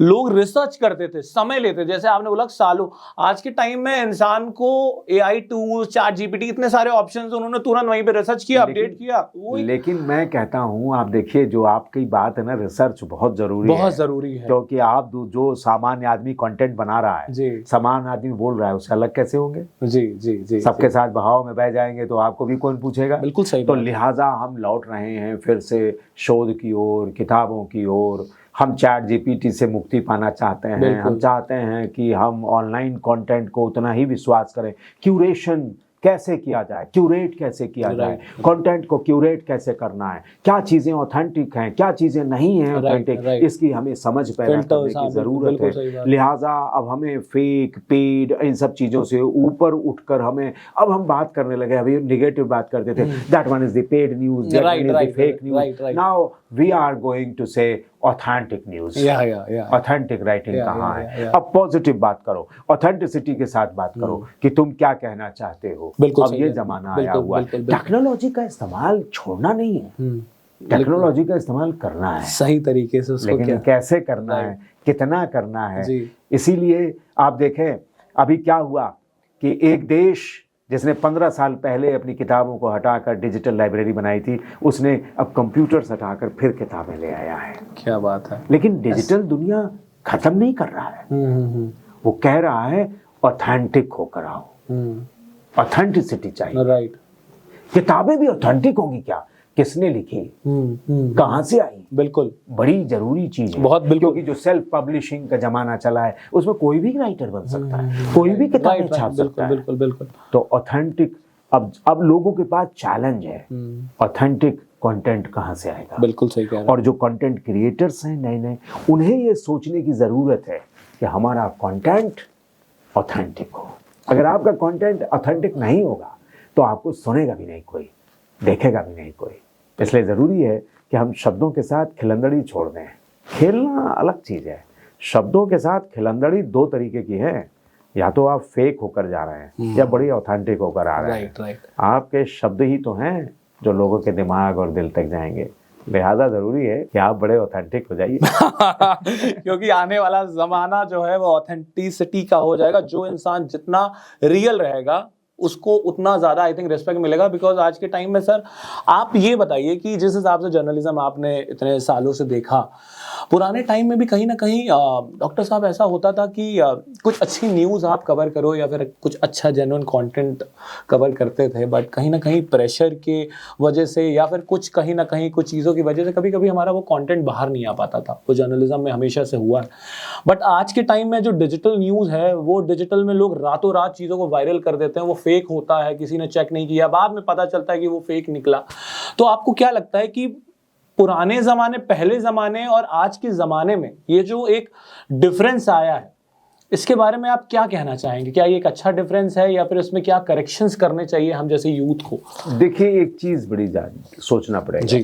लोग रिसर्च करते थे, समय लेते, जैसे आपने बोला सालों। आज के टाइम में इंसान को AI टूल्स, चैट जीपीटी, इतने सारे ऑप्शंस, उन्होंने तुरंत वहीं पे रिसर्च किया, अपडेट किया। लेकिन मैं कहता हूँ, आप देखिए जो आपकी बात है ना, रिसर्च बहुत जरूरी है, क्योंकि आप जो सामान्य आदमी कंटेंट बना रहा है, सामान्य आदमी बोल रहा है, उससे अलग कैसे होंगे? जी सबके साथ बहाव में बह जाएंगे तो आपको भी कौन पूछेगा? बिल्कुल सही। तो लिहाजा हम लौट रहे हैं फिर से शोध की ओर, किताबों की ओर। हम चैट जीपीटी से मुक्ति पाना चाहते हैं। हम चाहते हैं कि हम ऑनलाइन कंटेंट को उतना ही विश्वास करें। क्यूरेशन कैसे किया जाए, क्यूरेट कैसे किया जाए, कंटेंट को क्यूरेट कैसे करना है, क्या चीजें ऑथेंटिक हैं, क्या चीजें नहीं हैं ऑथेंटिक, इसकी हमें समझ पैदा करने की जरूरत है। लिहाजा अब हमें फेक, पेड, इन सब चीजों से ऊपर उठकर हमें अब हम बात करने लगे। अभी निगेटिव बात करते थे, that one is the paid news, that one is the fake news. Now we are going to say authentic news, authentic writing कहाँ है। अब पॉजिटिव बात करो, ऑथेंटिसिटी के साथ बात करो कि तुम क्या कहना चाहते हो। अब ये जमाना आया हुआ है, टेक्नोलॉजी का इस्तेमाल छोड़ना नहीं है, टेक्नोलॉजी का इस्तेमाल करना है सही तरीके से, उसको लेकिन कैसे करना है, कितना करना है। इसीलिए आप देखें अभी क्या हुआ कि एक देश जिसने 15 साल पहले अपनी किताबों को हटाकर डिजिटल लाइब्रेरी बनाई थी, उसने अब कंप्यूटर्स हटाकर फिर किताबें ले आया है। क्या बात है। लेकिन डिजिटल दुनिया खत्म नहीं कर रहा है, वो कह रहा है ऑथेंटिक होकर आओ, ऑथेंटिसिटी चाहिए। राइट। किताबें भी ऑथेंटिक होंगी क्या, किसने लिखी, कहां से आई, बिल्कुल बड़ी जरूरी चीज है बहुत। बिल्कुल, क्योंकि जो सेल्फ पब्लिशिंग का जमाना चला है उसमें कोई भी राइटर बन सकता है, कोई भी किताबें छाप सकता है। बिल्कुल बिल्कुल। तो ऑथेंटिक, अब लोगों के पास चैलेंज है, ऑथेंटिक कंटेंट कहां से आएगा। बिल्कुल सही कह रहे हैं। और जो कंटेंट क्रिएटर्स हैं नए नए, उन्हें ये सोचने की जरूरत है कि हमारा कंटेंट ऑथेंटिक हो। अगर आपका कंटेंट ऑथेंटिक नहीं होगा तो आपको सुनेगा भी नहीं कोई, देखेगा भी नहीं कोई। इसलिए ज़रूरी है कि हम शब्दों के साथ खिलंदड़ी छोड़ दें। खेलना अलग चीज़ है, शब्दों के साथ खिलंदड़ी दो तरीके की है। या तो आप फेक होकर जा रहे हैं या बड़ी ऑथेंटिक होकर आ रहे हैं। आपके शब्द ही तो हैं जो लोगों के दिमाग और दिल तक जाएंगे। लिहाजा जरूरी है कि आप बड़े ऑथेंटिक हो जाइए क्योंकि आने वाला जमाना जो है वो ऑथेंटिसिटी का हो जाएगा। जो इंसान जितना रियल रहेगा उसको उतना ज्यादा आई थिंक रिस्पेक्ट मिलेगा। बिकॉज आज के टाइम में सर आप ये बताइए कि जिस हिसाब से जर्नलिज्म आपने इतने सालों से देखा, पुराने टाइम में भी कहीं ना कहीं डॉक्टर साहब ऐसा होता था कि कुछ अच्छी न्यूज़ आप कवर करो या फिर कुछ अच्छा जेन्युइन कंटेंट कवर करते थे, बट कहीं ना कहीं प्रेशर के वजह से या फिर कुछ कहीं ना कहीं कुछ चीज़ों की वजह से कभी कभी हमारा वो कंटेंट बाहर नहीं आ पाता था। वो जर्नलिज्म में हमेशा से हुआ है। बट आज के टाइम में जो डिजिटल न्यूज़ है, वो डिजिटल में लोग रातों रात चीज़ों को वायरल कर देते हैं। वो फेक होता है, किसी ने चेक नहीं किया, बाद में पता चलता है कि वो फेक निकला। तो आपको क्या लगता है कि पुराने ज़माने, पहले ज़माने और आज के ज़माने में ये जो एक डिफरेंस आया है, इसके बारे में आप क्या कहना चाहेंगे? क्या ये एक अच्छा डिफरेंस है या फिर इसमें क्या करेक्शंस करने चाहिए हम जैसे यूथ को? देखिए, एक चीज़ बड़ी सोचना पड़ेगा जी।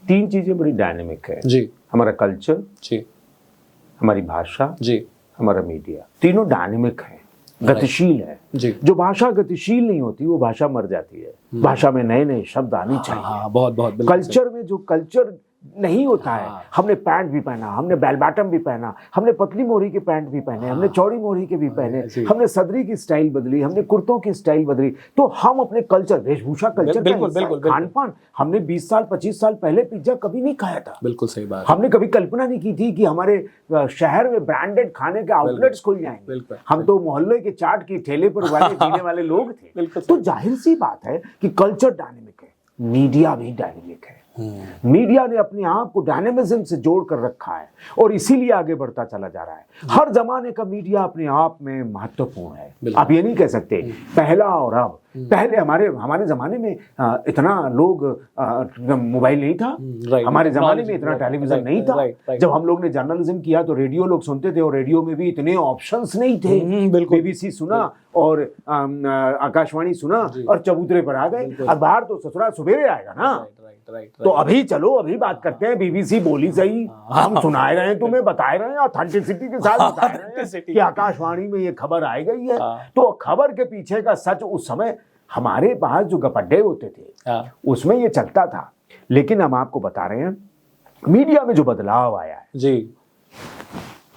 3 चीज़ें बड़ी डायनेमिक है जी। हमारा कल्चर जी, हमारी भाषा जी, हमारा मीडिया, तीनों डायनेमिक है, गतिशील है जी। जो भाषा गतिशील नहीं होती वो भाषा मर जाती है। भाषा में नए नए शब्द आने चाहिए। हाँ, बहुत कल्चर में जो कल्चर नहीं होता है, हमने पैंट भी पहना, हमने बेल बॉटम भी पहना, हमने पतली मोहरी के पैंट भी पहने, हमने चौड़ी मोहरी के भी पहने, हमने सदरी की स्टाइल बदली, हमने कुर्तों की स्टाइल बदली। तो हम अपने कल्चर, वेशभूषा कल्चर, बिल्कुल खान पान, हमने 20 साल 25 साल पहले पिज्जा कभी नहीं खाया था। बिल्कुल सही बात। हमने कभी कल्पना नहीं की थी कि हमारे शहर में ब्रांडेड खाने के आउटलेट्स खुल जाएंगे। हम तो मोहल्ले के चाट की ठेले पर वाले जीने वाले लोग थे। तो जाहिर सी बात है कि कल्चर डायनेमिक है, मीडिया भी डायनेमिक है। मीडिया ने अपने आप को डायनेमिज्म से जोड़ कर रखा है और इसीलिए आगे बढ़ता चला जा रहा है। हर जमाने का मीडिया अपने आप में महत्वपूर्ण है। आप ये नहीं कह सकते पहला और अब। पहले हमारे जमाने में इतना लोग मोबाइल नहीं था, हमारे जमाने में इतना टेलीविजन नहीं था। जब हम लोग ने जर्नलिज्म किया तो रेडियो लोग सुनते थे और रेडियो में भी इतने ऑप्शंस नहीं थे। BBC सुना और आकाशवाणी सुना और चबूतरे पर आ गए। अब बाहर तो ससुराल सवेरे आएगा ना। तो अभी चलो अभी बात करते हैं। BBC बोली सही, हम सुनाए रहे हैं, तुम्हें बताए रहे हैं, ऑथेंटिसिटी के साथ बताए रहे हैं कि आकाशवाणी में ये खबर आई गई है। तो खबर के पीछे का सच उस समय हमारे पास जो गपड्डे होते थे उसमें ये चलता था। लेकिन हम आपको बता रहे हैं मीडिया में जो बदलाव आया है जी,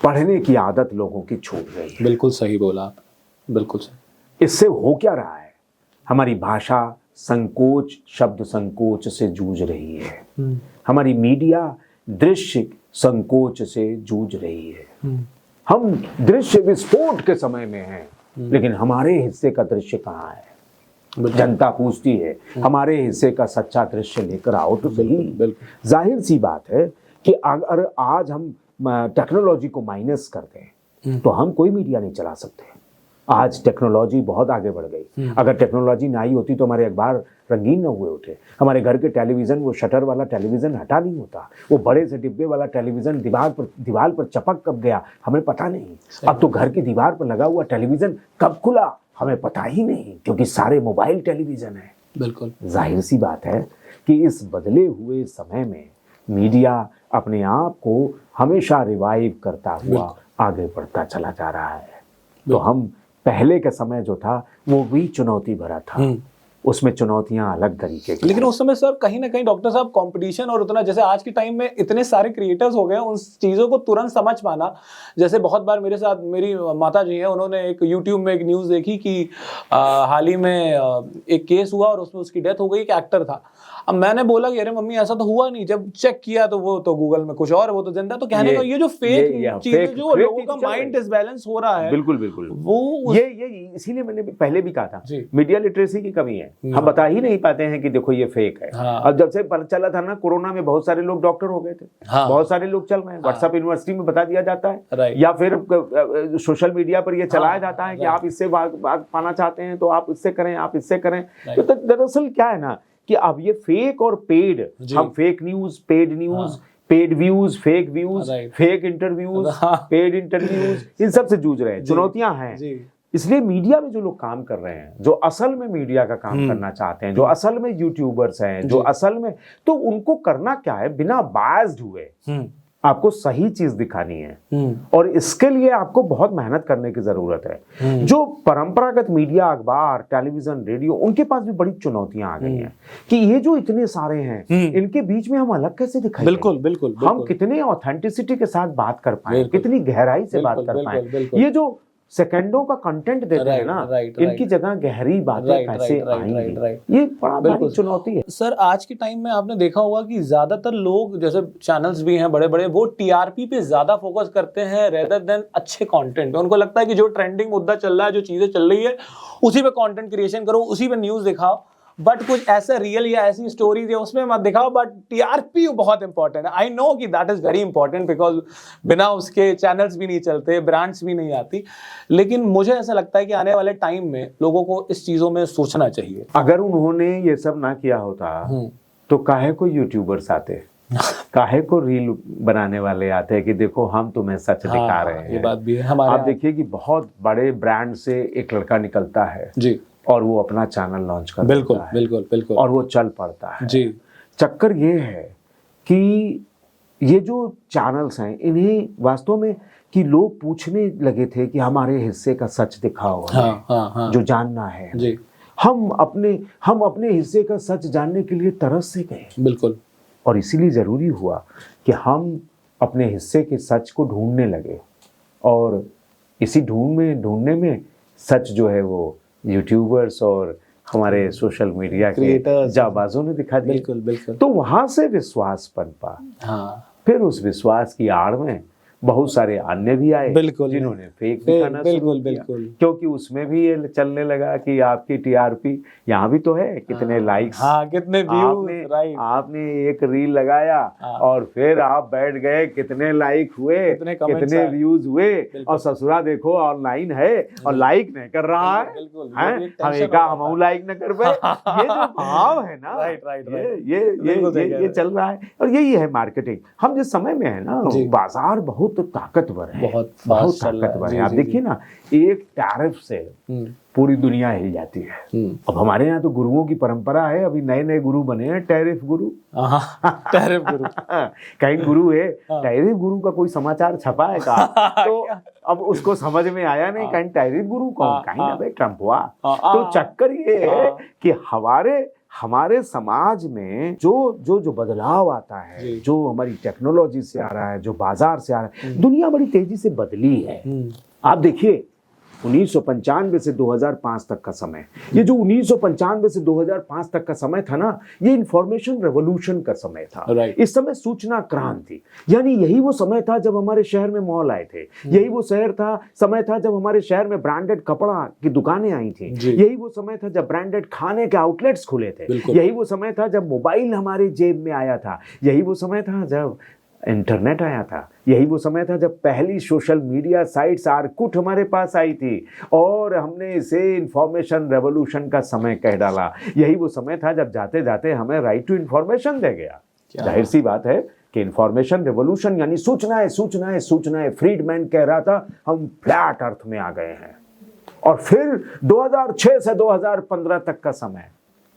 पढ़ने की आदत लोगों की छूट गई है। बिल्कुल सही बोला आप, बिल्कुल सही। इससे हो क्या रहा है, हमारी भाषा संकोच, शब्द संकोच से जूझ रही है। हमारी मीडिया दृश्य संकोच से जूझ रही है। हम दृश्य विस्फोट के समय में हैं, लेकिन हमारे हिस्से का दृश्य कहाँ है? जनता पूछती है हमारे हिस्से का सच्चा दृश्य लेकर आओ तो सही। जाहिर सी बात है कि अगर आज हम टेक्नोलॉजी को माइनस कर दें तो हम कोई मीडिया नहीं चला सकते। आज टेक्नोलॉजी बहुत आगे बढ़ गई। अगर टेक्नोलॉजी ना आई होती तो हमारे अखबार रंगीन न हुए होते। हमारे घर के टेलीविज़न, वो शटर वाला टेलीविज़न हटा नहीं होता। वो बड़े से डिब्बे वाला टेलीविज़न दीवार पर चपक कब गया हमें पता नहीं। अब तो घर की दीवार पर लगा हुआ टेलीविज़न कब खुला हमें पता ही नहीं, क्योंकि सारे मोबाइल टेलीविज़न है। बिल्कुल जाहिर सी बात है कि इस बदले हुए समय में मीडिया अपने आप को हमेशा रिवाइव करता हुआ आगे बढ़ता चला जा रहा है। तो हम पहले का समय जो था वो भी चुनौती भरा था, उसमें चुनौतियां अलग तरीके की। लेकिन उस समय सर कहीं ना कहीं डॉक्टर साहब कंपटीशन और उतना, जैसे आज के टाइम में इतने सारे क्रिएटर्स हो गए, उन चीज़ों को तुरंत समझ पाना। जैसे बहुत बार मेरे साथ मेरी माता जी हैं, उन्होंने एक यूट्यूब में एक न्यूज़ देखी कि हाल ही में एक केस हुआ और उसमें उसकी डेथ हो गई, एक एक्टर था। अब मैंने बोला कि अरे मम्मी ऐसा तो हुआ नहीं, जब चेक किया तो वो तो गूगल में कुछ और, वो तो जिंदा। तो कहने का ये जो फेक चीजें जो लोगों का माइंड डिसबैलेंस हो रहा है, बिल्कुल बिल्कुल वो ये इसीलिए मैंने पहले भी कहा था मीडिया लिटरेसी की कमी है। हम बता ही नहीं पाते हैं कि देखो ये फेक है। अब जब से पता चला था ना कोरोना में बहुत सारे लोग डॉक्टर हो गए थे, बहुत सारे लोग चल रहे हैं। व्हाट्सएप यूनिवर्सिटी में बता दिया जाता है या फिर सोशल मीडिया पर ये चलाया जाता है कि आप इससे बात पाना चाहते हैं तो आप इससे करें, आप इससे करें। तो दरअसल क्या है ना कि अब ये फेक और पेड, हम fake news, paid news, paid views, fake views, fake interviews, paid interviews, इन सब से जूझ रहे हैं। चुनौतियां हैं। इसलिए मीडिया में जो लोग काम कर रहे हैं, जो असल में मीडिया का काम करना चाहते हैं, जो असल में यूट्यूबर्स हैं, जो असल में, तो उनको करना क्या है, बिना बायस्ड हुए आपको सही चीज दिखानी है। और इसके लिए आपको बहुत मेहनत करने की जरूरत है। जो परंपरागत मीडिया, अखबार, टेलीविजन, रेडियो, उनके पास भी बड़ी चुनौतियां आ गई हैं कि ये जो इतने सारे हैं इनके बीच में हम अलग कैसे दिखाएं। बिल्कुल बिल्कुल, हम कितने ऑथेंटिसिटी के साथ बात कर पाए, कितनी गहराई से बात कर पाए। ये जो सेकंडों का कंटेंट देते हैं ना, इनकी जगह गहरी बातें कैसे आएंगी, ये बड़ा बड़ी चुनौती है। सर आज के टाइम में आपने देखा होगा कि ज्यादातर लोग, जैसे चैनल्स भी हैं बड़े बड़े, वो टीआरपी पे ज्यादा फोकस करते हैं रेदर देन अच्छे कंटेंट पे। उनको लगता है कि जो ट्रेंडिंग मुद्दा चल रहा है, जो चीजें चल रही है, उसी पे कंटेंट क्रिएशन करो, उसी पे न्यूज दिखाओ, बट कुछ ऐसा रियल या ऐसी स्टोरीज है उसमें मत दिखाओ। बट टीआरपी बहुत इंपॉर्टेंट है। आई नो कि that is very important, because बिना उसके चैनल्स भी नहीं चलते, ब्रांड्स भी नहीं आती। लेकिन मुझे ऐसा लगता है कि आने वाले टाइम में लोगों को इस चीजों में सोचना चाहिए। अगर उन्होंने ये सब ना किया होता तो काहे को यूट्यूबर्स आते, काहे को रील बनाने वाले आते हैं कि देखो हम तुम्हें सच दिखा रहे हैं। ये बात भी है। हमारे आप देखिए कि बहुत बड़े ब्रांड से एक लड़का निकलता है जी, और वो अपना चैनल लॉन्च कर बिल्कुल देता है, बिल्कुल बिल्कुल, और वो चल पड़ता है जी। चक्कर ये है कि ये जो चैनल्स हैं, इन्हें वास्तव में कि लोग पूछने लगे थे कि हमारे हिस्से का सच दिखाओ, जो जानना है जी। हम अपने हिस्से का सच जानने के लिए तरस से गए। बिल्कुल। और इसीलिए जरूरी हुआ कि हम अपने हिस्से के सच को ढूंढने लगे, और इसी ढूंढने में सच जो है वो यूट्यूबर्स और हमारे सोशल मीडिया के जाबाजों ने दिखा दिया। बिल्कुल बिल्कुल। तो वहां से विश्वास पनपा। फिर उस विश्वास की आड़ में बहुत सारे अन्य भी आए बिल्कुल जिन्होंने फेक दिखाना शुरू किया, क्योंकि उसमें भी ये चलने लगा कि आपकी टीआरपी यहाँ भी तो है, कितने लाइक्स, कितने व्यूज, आपने एक रील लगाया और फिर आप बैठ गए, कितने लाइक हुए, कितने व्यूज हुए, और ससुरा देखो ऑनलाइन है और लाइक नहीं कर रहा है, हमें कहा हम लाइक न कर पाए। ये जो भाव है ना, ये चल रहा है, और यही है मार्केटिंग। हम जिस समय में है ना, बाजार बहुत ताकतवर है, बहुत ताकतवर है। आप देखिए ना, एक टैरिफ से पूरी दुनिया हिल जाती है। अब हमारे यहाँ तो गुरुओं की परंपरा है, अभी नए नए गुरु बने हैं, टैरिफ गुरु। टैरिफ गुरु कहीं गुरु है, टैरिफ गुरु का कोई समाचार छपा है का? तो अब उसको समझ में आया नहीं, कहीं टैरिफ गुरु कौन, कहीं ना भाई ट्रम्प हुआ। तो चक्कर ये है कि हमारे समाज में जो बदलाव आता है, जो हमारी टेक्नोलॉजी से आ रहा है, जो बाजार से आ रहा है, दुनिया बड़ी तेजी से बदली है। आप देखिए 1995 से 2005 तक का समय, ये जो 1995 से 2005 तक का समय था ना, ये इंफॉर्मेशन रेवोल्यूशन का समय था। इस समय सूचना क्रांति, यानी यही वो समय था जब हमारे शहर में मॉल आए थे, यही वो समय था जब हमारे शहर में ब्रांडेड कपड़ा की दुकानें आई थी, यही वो समय था जब ब्रांडेड खाने के आउटलेट्स खुले थे, यही वो समय था जब मोबाइल हमारे जेब में आया था, यही वो समय था जब इंटरनेट आया था, यही वो समय था जब पहली सोशल मीडिया साइट्स आर्कुट हमारे पास आई थी और हमने इसे इंफॉर्मेशन रेवोल्यूशन का समय कह डाला। यही वो समय था जब जाते जाते हमें राइट टू इंफॉर्मेशन दे गया। जाहिर सी बात है कि इंफॉर्मेशन रेवोल्यूशन यानी सूचनाएं फ्रीडमैन कह रहा था, हम फ्लैट अर्थ में आ गए हैं। और फिर 2006 से 2015 तक का समय,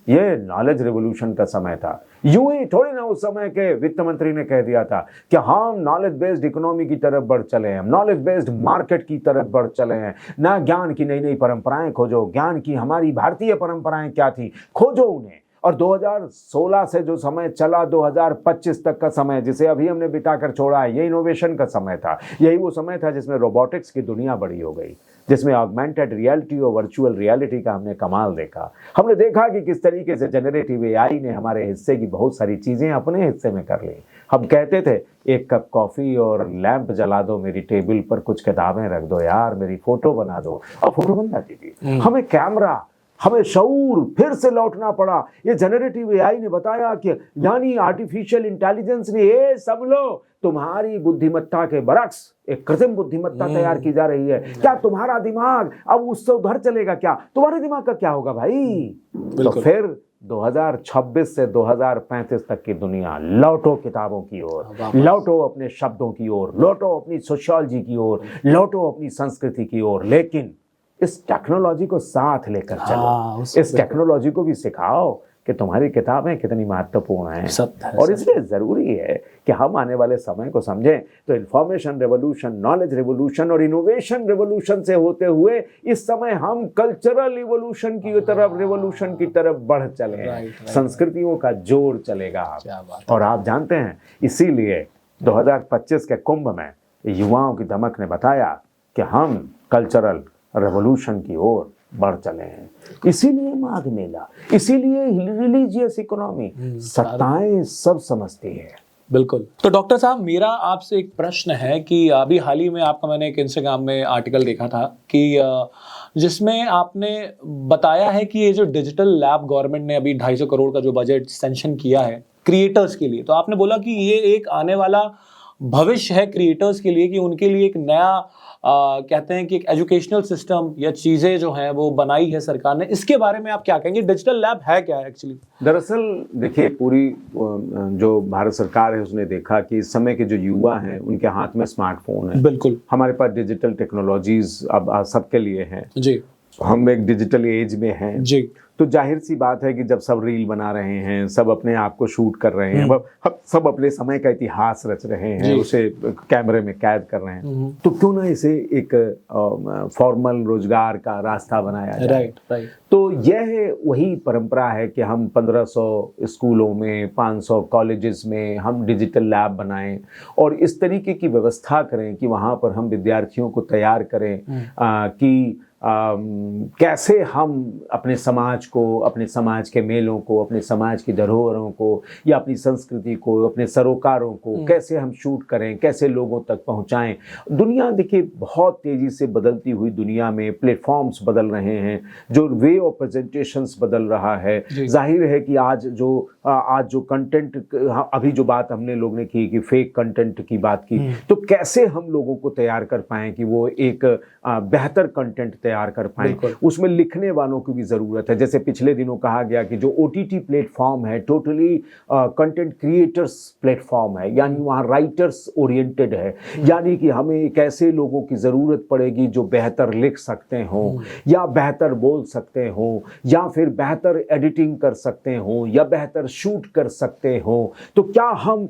ये नॉलेज रेवोल्यूशन का समय था। यूं ही थोड़ी ना उस समय के वित्त मंत्री ने कह दिया था कि हम नॉलेज बेस्ड इकोनॉमी की तरफ बढ़ चले हैं, नॉलेज बेस्ड मार्केट की तरफ बढ़ चले हैं, ना ज्ञान की नई नई परंपराएं खोजो, ज्ञान की हमारी भारतीय परंपराएं क्या थी खोजो उन्हें। और 2016 से जो समय चला 2025 तक का समय, जिसे अभी हमने बिताकर छोड़ा है, ये इनोवेशन का समय था। यही वो समय था जिसमें रोबोटिक्स की दुनिया बड़ी हो गई, जिसमें ऑगमेंटेड रियलिटी और वर्चुअल रियलिटी का हमने कमाल देखा। हमने देखा कि किस तरीके से जनरेटिव एआई ने हमारे हिस्से की बहुत सारी चीजें अपने हिस्से में कर ली। हम कहते थे एक कप कॉफी और लैंप जला दो मेरी टेबल पर, कुछ किताबें रख दो यार, मेरी फोटो बना दो, और फोटो बन जाती थी। हमें कैमरा, हमें शऊर फिर से लौटना पड़ा। ये जनरेटिव एआई ने बताया कि यानी आर्टिफिशियल इंटेलिजेंस ने, ये सब लो तुम्हारी बुद्धिमत्ता के बरक्स एक कृत्रिम बुद्धिमत्ता तैयार की जा रही है। क्या तुम्हारा दिमाग अब उससे उधर चलेगा? क्या तुम्हारे दिमाग का क्या होगा भाई? तो फिर 2026 से 2035 तक की दुनिया, लौटो किताबों की ओर, लौटो अपने शब्दों की ओर, लौटो अपनी सोशियोलॉजी की ओर, लौटो अपनी संस्कृति की ओर, लेकिन इस टेक्नोलॉजी को साथ लेकर चलो। इस टेक्नोलॉजी को भी सिखाओ कि तुम्हारी किताबें कितनी महत्वपूर्ण हैं। और इसलिए जरूरी है कि हम आने वाले समय को समझें। तो इंफॉर्मेशन रेवोल्यूशन, नॉलेज रेवोल्यूशन और इनोवेशन रेवोल्यूशन से होते हुए इस समय हम कल्चरल रिवोल्यूशन की तरफ, रेवोल्यूशन की तरफ बढ़ चले हैं। संस्कृतियों का जोड़ चलेगा। और आप जानते हैं, इसीलिए 2025 के कुंभ में युवाओं की धमक ने बताया कि हम कल्चरल रेवोल्यूशन की ओर बढ़ चले हैं। इसीलिए माघ मेला, इसीलिए रिलीजियस इकोनॉमी, सत्ताएं सब समझती है। बिल्कुल। तो डॉक्टर साहब, मेरा आपसे एक प्रश्न है कि अभी हाल ही में आपका मैंने एक इंस्टाग्राम में आर्टिकल देखा था कि जिसमें आपने बताया है कि ये जो डिजिटल लैब गवर्नमेंट ने अभी 250 करोड़ का जो बजट सैंक्शन किया है क्रिएटर्स के लिए, तो आपने बोला कि ये एक आने वाला भविष्य है क्रिएटर्स के लिए, कि उनके लिए एक नया कहते हैं कि एक एजुकेशनल सिस्टम या चीज़ें जो हैं वो बनाई है सरकार ने। इसके बारे में आप क्या कहेंगे? डिजिटल लैब है क्या एक्चुअली? दरअसल देखिए, पूरी जो भारत सरकार है उसने देखा कि इस समय के जो युवा हैं उनके हाथ में स्मार्टफोन है। बिल्कुल। हमारे पास डिजिटल टेक्नोलॉजीज अब सबके लिए हैं जी। हम एक डिजिटल एज में हैं जी। तो जाहिर सी बात है कि जब सब रील बना रहे हैं, सब अपने आप को शूट कर रहे हैं, सब अपने समय का इतिहास रच रहे हैं, उसे कैमरे में कैद कर रहे हैं, तो क्यों ना इसे एक फॉर्मल रोजगार का रास्ता बनाया जाए। राइट। तो यह वही परंपरा है कि हम 1500 स्कूलों में, 500 कॉलेजेस में हम डिजिटल लैब बनाएं और इस तरीके की व्यवस्था करें कि वहाँ पर हम विद्यार्थियों को तैयार करें कि कैसे हम अपने समाज को, अपने समाज के मेलों को, अपने समाज की धरोहरों को या अपनी संस्कृति को, अपने सरोकारों को कैसे हम शूट करें, कैसे लोगों तक पहुंचाएं। दुनिया देखिए बहुत तेजी से बदलती हुई दुनिया में प्लेटफॉर्म्स बदल रहे हैं, जो वे ऑफ प्रेजेंटेशंस बदल रहा है। जाहिर है कि आज जो कंटेंट, अभी जो बात हमने लोग ने की कि फेक कंटेंट की बात की, तो कैसे हम लोगों को तैयार कर पाएं कि वो एक बेहतर कंटेंट तैयार कर पाएं। उसमें लिखने वालों की भी ज़रूरत है। जैसे पिछले दिनों कहा गया कि जो OTT प्लेटफॉर्म है टोटली कंटेंट क्रिएटर्स प्लेटफॉर्म है, यानी वहाँ राइटर्स ओरिएंटेड है, यानी कि हमें एक ऐसे लोगों की ज़रूरत पड़ेगी जो बेहतर लिख सकते हों या बेहतर बोल सकते हों या फिर बेहतर एडिटिंग कर सकते हों या बेहतर शूट कर सकते हों। तो क्या हम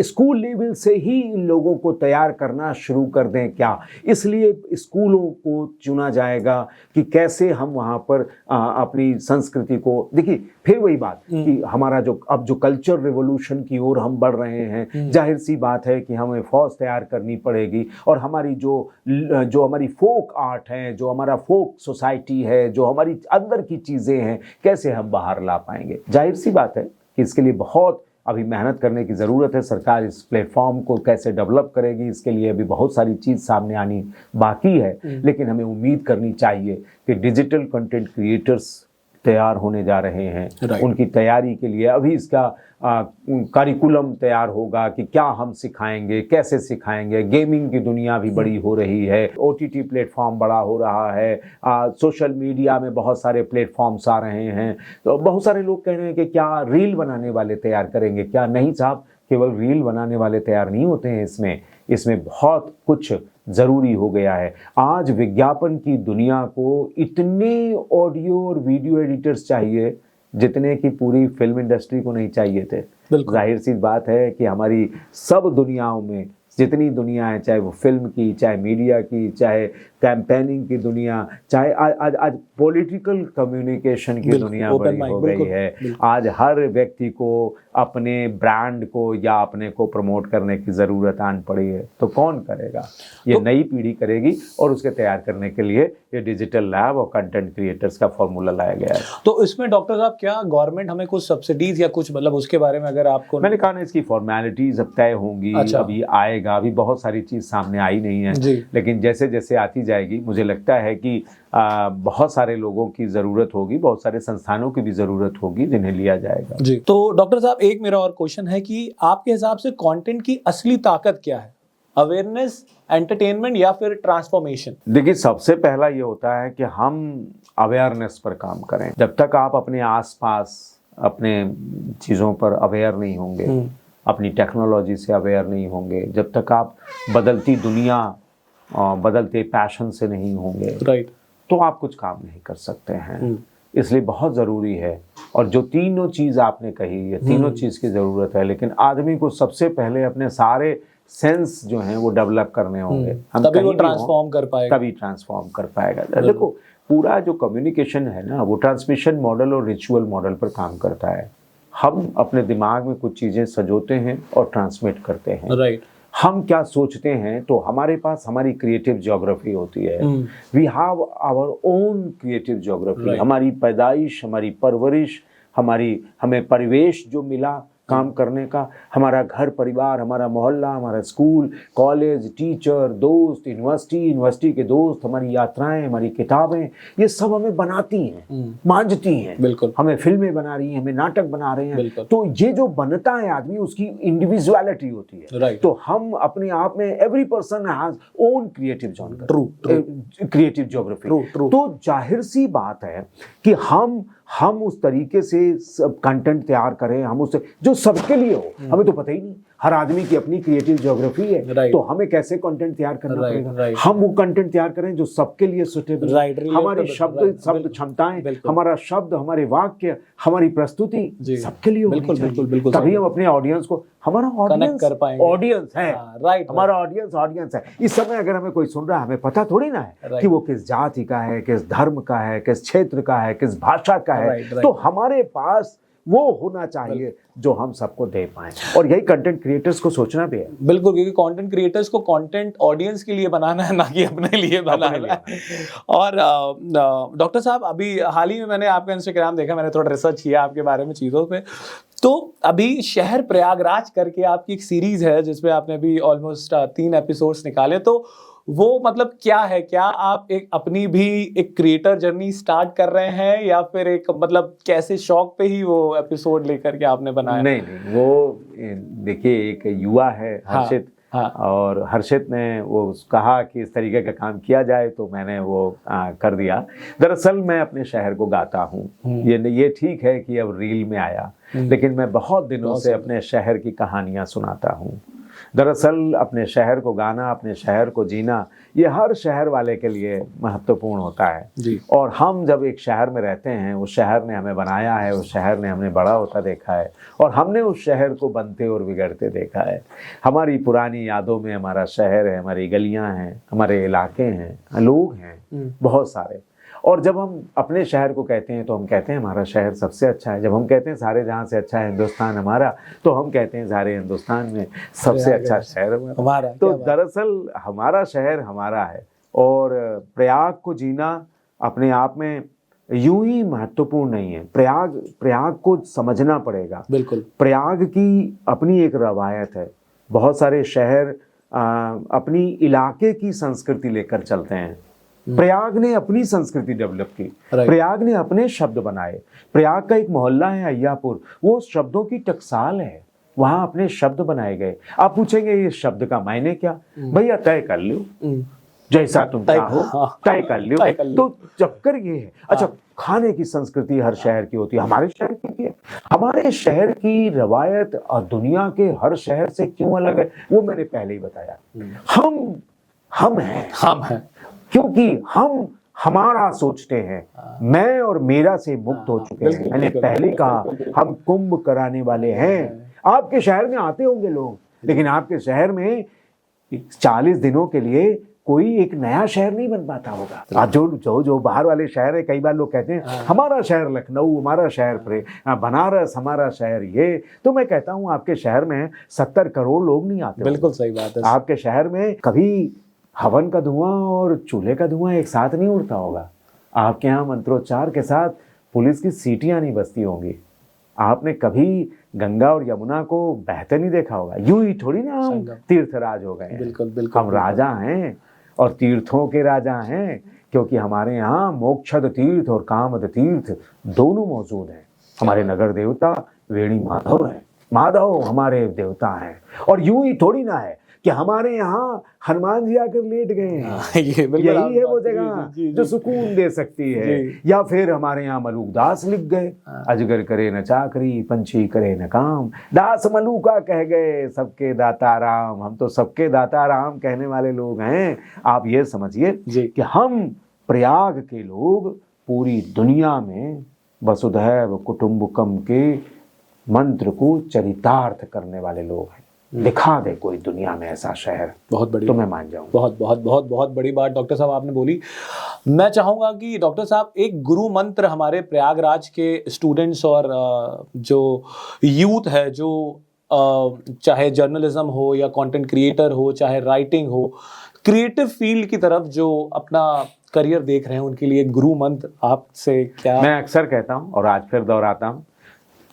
स्कूल लेवल से ही इन लोगों को तैयार करना शुरू कर दें क्या? इसलिए स्कूलों को चुना जाएगा कि कैसे हम वहाँ पर अपनी संस्कृति को, देखिए फिर वही बात कि हमारा जो अब जो कल्चर रिवॉल्यूशन की ओर हम बढ़ रहे हैं, जाहिर सी बात है कि हमें फौज तैयार करनी पड़ेगी और हमारी जो हमारी फोक आर्ट है, जो हमारा फोक सोसाइटी है, जो हमारी अंदर की चीज़ें हैं, कैसे हम बाहर ला पाएंगे। जाहिर सी बात है कि इसके लिए बहुत अभी मेहनत करने की ज़रूरत है। सरकार इस प्लेटफॉर्म को कैसे डेवलप करेगी, इसके लिए अभी बहुत सारी चीज़ सामने आनी बाकी है, लेकिन हमें उम्मीद करनी चाहिए कि डिजिटल कंटेंट क्रिएटर्स तैयार होने जा रहे हैं। उनकी तैयारी के लिए अभी इसका करिकुलम तैयार होगा कि क्या हम सिखाएंगे, कैसे सिखाएंगे। गेमिंग की दुनिया भी बड़ी हो रही है, OTT प्लेटफॉर्म बड़ा हो रहा है, सोशल मीडिया में बहुत सारे प्लेटफॉर्म्स आ रहे हैं। तो बहुत सारे लोग कह रहे हैं कि क्या रील बनाने वाले तैयार करेंगे क्या? नहीं साहब, केवल रील बनाने वाले तैयार नहीं होते हैं। इसमें बहुत कुछ ज़रूरी हो गया है। आज विज्ञापन की दुनिया को इतने ऑडियो और वीडियो एडिटर्स चाहिए जितने की पूरी फिल्म इंडस्ट्री को नहीं चाहिए थे। जाहिर सी बात है कि हमारी सब दुनियाओं में जितनी दुनिया है, चाहे वो फिल्म की, चाहे मीडिया की, चाहे कैंपेनिंग की दुनिया, चाहे आज पॉलिटिकल कम्युनिकेशन की दुनिया बड़ी हो गई है। आज हर व्यक्ति को अपने ब्रांड को या अपने को प्रमोट करने की ज़रूरत आन पड़ी है। तो कौन करेगा? ये नई पीढ़ी करेगी और उसके तैयार करने के लिए ये डिजिटल लैब और कंटेंट क्रिएटर्स का फॉर्मूला लाया गया है। तो इसमें डॉक्टर साहब क्या गवर्नमेंट हमें कुछ सब्सिडीज या कुछ, मतलब उसके बारे में अगर आपको? मैंने कहा ना, इसकी फॉर्मेलिटीज अब तय होंगी। अच्छा। अभी आएगा, अभी बहुत सारी चीज़ सामने आई नहीं है, लेकिन जैसे जैसे आती जाएगी मुझे लगता है कि बहुत सारे लोगों की ज़रूरत होगी, बहुत सारे संस्थानों की भी ज़रूरत होगी जिन्हें लिया जाएगा। जी। तो डॉक्टर साहब एक मेरा और क्वेश्चन है कि आपके हिसाब से कंटेंट की असली ताकत क्या है? अवेयरनेस, एंटरटेनमेंट या फिर ट्रांसफॉर्मेशन? देखिए, सबसे पहला ये होता है कि हम अवेयरनेस पर काम करें। जब तक आप अपने आसपास अपने चीज़ों पर अवेयर नहीं होंगे, अपनी टेक्नोलॉजी से अवेयर नहीं होंगे, जब तक आप बदलती दुनिया, बदलते पैशन से नहीं होंगे, राइट, तो आप कुछ काम नहीं कर सकते हैं। इसलिए बहुत ज़रूरी है। और जो तीनों चीज़ आपने कही, ये तीनों चीज़ की ज़रूरत है, लेकिन आदमी को सबसे पहले अपने सारे सेंस जो हैं वो डेवलप करने होंगे। हम तभी वो ट्रांसफॉर्म कर पाएगा। तभी ट्रांसफॉर्म कर पाएगा। देखो, पूरा जो कम्युनिकेशन है ना, वो ट्रांसमिशन मॉडल और रिचुअल मॉडल पर काम करता है। हम अपने दिमाग में कुछ चीज़ें सजोते हैं और ट्रांसमिट करते हैं, राइट। हम क्या सोचते हैं, तो हमारे पास हमारी क्रिएटिव ज्योग्राफी होती है। We have our own creative geography. हमारी पैदाइश, हमारी परवरिश, हमें परिवेश जो मिला काम करने का, हमारा घर परिवार, हमारा मोहल्ला, हमारा स्कूल, कॉलेज, टीचर, दोस्त, यूनिवर्सिटी के दोस्त, हमारी यात्राएं, हमारी किताबें, ये सब हमें बनाती हैं, मांझती हैं। बिल्कुल। हमें फिल्में बना रही हैं, हमें नाटक बना रहे हैं। तो ये जो बनता है आदमी, उसकी इंडिविजुअलिटी होती है। Right. तो हम अपने आप में, every person has own creative genre, creative geography. तो जाहिर सी बात है कि हम उस तरीके से सब कंटेंट तैयार करें, हम उससे जो सबके लिए हो। हमें तो पता ही नहीं, हर आदमी की अपनी क्रिएटिव ज्योग्राफी है, तो हमें कैसे कंटेंट तैयार करना पड़ेगा। हम वो कंटेंट तैयार करें जो सबके लिए सुटेबल, हमारी शब्द क्षमताएं, हमारा शब्द, हमारे वाक्य, हमारी प्रस्तुति सबके लिए बिल्कुल। तभी हम अपने ऑडियंस को, हमारा ऑडियंस है, राइट, हमारा ऑडियंस है। इस समय अगर हमें कोई सुन रहा है, हमें पता थोड़ी ना है कि वो किस जाति का है, किस धर्म का है, किस क्षेत्र का है, किस भाषा का है। तो हमारे पास वो होना चाहिए जो हम सबको दे पाएं, और यही कंटेंट क्रिएटर्स को सोचना भी है। बिल्कुल, क्योंकि कंटेंट क्रिएटर्स को कंटेंट ऑडियंस के लिए बनाना है, ना कि अपने लिए बनाना है। और डॉक्टर साहब, अभी हाल ही में मैंने आपका इंस्टाग्राम देखा, मैंने थोड़ा रिसर्च किया आपके बारे में चीज़ों पे। तो अभी शहर प्रयागराज करके आपकी एक सीरीज है जिसपे आपने भी ऑलमोस्ट 3 एपिसोड्स निकाले, तो वो मतलब क्या है? क्या आप एक अपनी भी एक क्रिएटर जर्नी स्टार्ट कर रहे हैं, या फिर एक मतलब कैसे शौक पे ही वो एपिसोड लेकर के आपने बनाया? नहीं, वो देखिए, एक युवा है हर्षित, हाँ। और हर्षित ने वो कहा कि इस तरीके का काम किया जाए, तो मैंने वो कर दिया। दरअसल मैं अपने शहर को गाता हूँ, ये ठीक है कि अब रील में आया, लेकिन मैं बहुत दिनों से अपने शहर की कहानियाँ सुनाता हूँ। दरअसल अपने शहर को गाना, अपने शहर को जीना, ये हर शहर वाले के लिए महत्वपूर्ण होता है जी। और हम जब एक शहर में रहते हैं, उस शहर ने हमें बनाया है, उस शहर ने हमें बड़ा होता देखा है, और हमने उस शहर को बनते और बिगड़ते देखा है। हमारी पुरानी यादों में हमारा शहर है, हमारी गलियां हैं, हमारे इलाके हैं, लोग हैं बहुत सारे। और जब हम अपने शहर को कहते हैं तो हम कहते हैं हमारा शहर सबसे अच्छा है। जब हम कहते हैं सारे जहां से अच्छा है हिंदुस्तान हमारा, तो हम कहते हैं सारे हिंदुस्तान में सबसे अच्छा शहर हमारा। तो दरअसल हमारा शहर हमारा है, और प्रयाग को जीना अपने आप में यूं ही महत्वपूर्ण नहीं है। प्रयाग को समझना पड़ेगा। बिल्कुल। प्रयाग की अपनी एक रवायत है। बहुत सारे शहर अपनी इलाके की संस्कृति लेकर चलते हैं। प्रयाग ने अपनी संस्कृति डेवलप की, प्रयाग ने अपने शब्द बनाए। प्रयाग का एक मोहल्ला है अय्यापुर, वो शब्दों की टकसाल है, वहां अपने शब्द बनाए गए। आप पूछेंगे ये शब्द का मायने क्या? भैया तय कर लो, जैसा तुम चाहो तय कर लो। तो चक्कर ये है। अच्छा, खाने की संस्कृति हर शहर की होती है, हमारे शहर की है। हमारे शहर की रवायत और दुनिया के हर शहर से क्यों अलग है, वो मैंने पहले ही बताया। हम हैं क्योंकि हम हमारा सोचते हैं, मैं और मेरा से मुक्त हो चुके हैं। मैंने पहले कहा हम कुंभ कराने वाले हैं। आपके शहर में आते होंगे लोग, लेकिन आपके शहर में 40 दिनों के लिए कोई एक नया शहर नहीं बन पाता होगा। आज जो बाहर वाले शहर है, कई बार लोग कहते हैं हमारा शहर लखनऊ, हमारा शहर बनारस, हमारा शहर ये। तो मैं कहता हूँ आपके शहर में 70 करोड़ लोग नहीं आते। बिल्कुल सही बात है। आपके शहर में कभी हवन का धुआं और चूल्हे का धुआं एक साथ नहीं उड़ता होगा। आपके यहाँ मंत्रोच्चार के साथ पुलिस की सीटियां नहीं बजती होंगी। आपने कभी गंगा और यमुना को बहते नहीं देखा होगा। यूं ही थोड़ी ना हम तीर्थराज हो गए हैं। बिल्कुल बिल्कुल। हम राजा हैं और तीर्थों के राजा हैं, क्योंकि हमारे यहाँ मोक्षद तीर्थ और कामद तीर्थ दोनों मौजूद हैं। हमारे नगर देवता वेणी माधव हैं, माधव हमारे देवता हैं। और यूं ही थोड़ी ना है कि हमारे यहाँ हनुमान जी आकर लेट गए हैं। यही है वो जगह जो सुकून दे सकती है। या फिर हमारे यहाँ मलूकदास लिख गए, अजगर करे न चाकरी, पंछी करे न काम, दास मलूका कह गए, सबके दाता राम। हम तो सबके दाता राम कहने वाले लोग हैं। आप ये समझिए कि हम प्रयाग के लोग पूरी दुनिया में वसुधैव कुटुंबकम के मंत्र को चरितार्थ करने वाले लोग हैं। दिखा दे कोई दुनिया में ऐसा शहर, बहुत बड़ी, तो मैं मान जाऊं। बहुत बड़ी बात डॉक्टर साहब आपने बोली। मैं चाहूंगा कि डॉक्टर साहब एक गुरु मंत्र हमारे प्रयागराज के स्टूडेंट्स और जो यूथ है, जो चाहे जर्नलिज्म हो या कंटेंट क्रिएटर हो, चाहे राइटिंग हो, क्रिएटिव फील्ड की तरफ जो अपना करियर देख रहे हैं, उनके लिए गुरु मंत्र आपसे क्या? मैं अक्सर कहता हूं और आज फिर दोहराता हूं,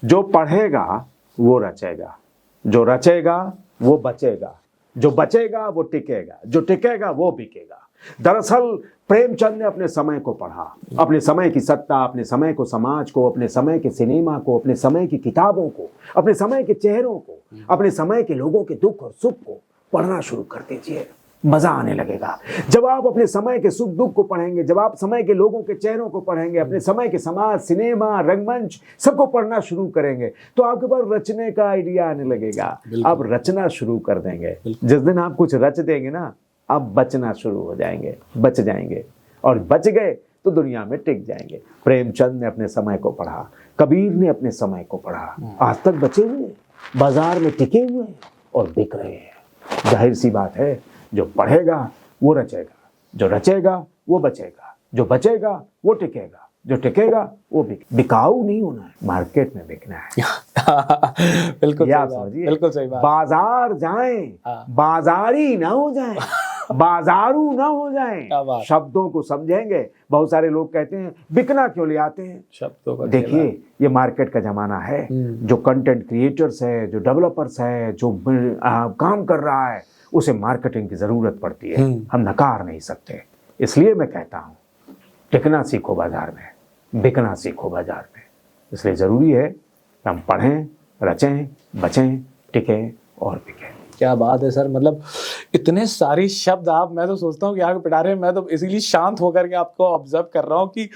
जो पढ़ेगा वो रचेगा, जो रचेगा वो बचेगा, जो बचेगा वो टिकेगा, जो टिकेगा वो बिकेगा। दरअसल प्रेमचंद ने अपने समय को पढ़ा, अपने समय की सत्ता, अपने समय को, समाज को, अपने समय के सिनेमा को, अपने समय की किताबों को, अपने समय के चेहरों को, अपने समय के लोगों के दुख और सुख को पढ़ना शुरू कर दीजिए। मजा आने लगेगा। जब आप अपने समय के सुख दुख को पढ़ेंगे, जब आप समय के लोगों के चेहरों को पढ़ेंगे, अपने समय के समाज, सिनेमा, रंगमंच सबको पढ़ना शुरू करेंगे, तो आपके पास रचने का आइडिया आने लगेगा। आप रचना शुरू कर देंगे। जिस दिन आप कुछ रच देंगे ना, आप बचना शुरू हो जाएंगे, बच जाएंगे, और बच गए तो दुनिया में टिक जाएंगे। प्रेमचंद ने अपने समय को पढ़ा, कबीर ने अपने समय को पढ़ा, आज तक बचे हुए, बाजार में टिके हुए और बिक रहे हैं। जाहिर सी बात है, जो पढ़ेगा वो रचेगा, जो रचेगा वो बचेगा, जो बचेगा वो टिकेगा, जो टिकेगा वो बिकाऊ नहीं होना है, मार्केट में बिकना है। बिल्कुल या सही बात, समझिए, बिल्कुल सही बात। बाजार जाएं, हाँ। बाजारी ना हो जाएं, बाजारू ना हो क्या जाएं, बात। शब्दों को समझेंगे। बहुत सारे लोग कहते हैं बिकना क्यों ले आते हैं, शब्दों का देखिए ये मार्केट का जमाना है। जो कंटेंट क्रिएटर्स है, जो डेवलपर्स है, जो काम कर रहा है, उसे मार्केटिंग की जरूरत पड़ती है, हम नकार नहीं सकते। इसलिए मैं कहता हूँ टिकना सीखो बाजार में, बिकना सीखो बाजार में। इसलिए जरूरी है कि हम पढ़ें, रचें, बचें, टिकें और बिकें। क्या बात है सर, मतलब इतने सारे शब्द आप, मैं तो सोचता हूँ कि आगे पिटा रहे हैं, मैं तो इसीलिए शांत होकर के आपको ऑब्जर्व कर रहा हूँ कि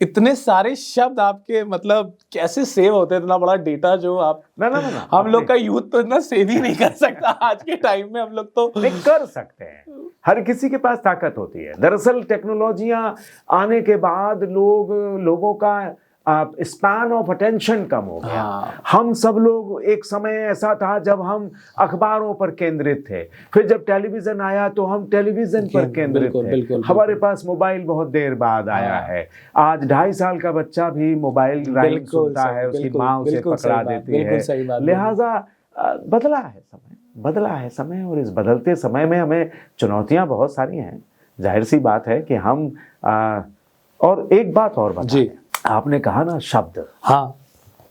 इतने सारे शब्द आपके मतलब कैसे सेव होते हैं, इतना बड़ा डेटा जो आप ना हम लोग का यूथ तो इतना सेव ही नहीं कर सकता आज के टाइम में। हम लोग तो नहीं कर सकते हैं, हर किसी के पास ताकत होती है। दरअसल टेक्नोलॉजियां आने के बाद लोगों का स्पैन ऑफ अटेंशन कम हो गया। हम सब लोग, एक समय ऐसा था जब हम अखबारों पर केंद्रित थे, फिर जब टेलीविजन आया तो हम टेलीविजन पर केंद्रित थे। हमारे पास मोबाइल बहुत देर बाद आया है। आज 2.5 साल का बच्चा भी मोबाइल राइम सुनता है, उसकी माँ उसे पकड़ा देती है। लिहाजा बदला है समय, बदला है समय, और इस बदलते समय में हमें चुनौतियां बहुत सारी हैं। जाहिर सी बात है कि हम और एक बात और बताएं, आपने कहा ना शब्द, हाँ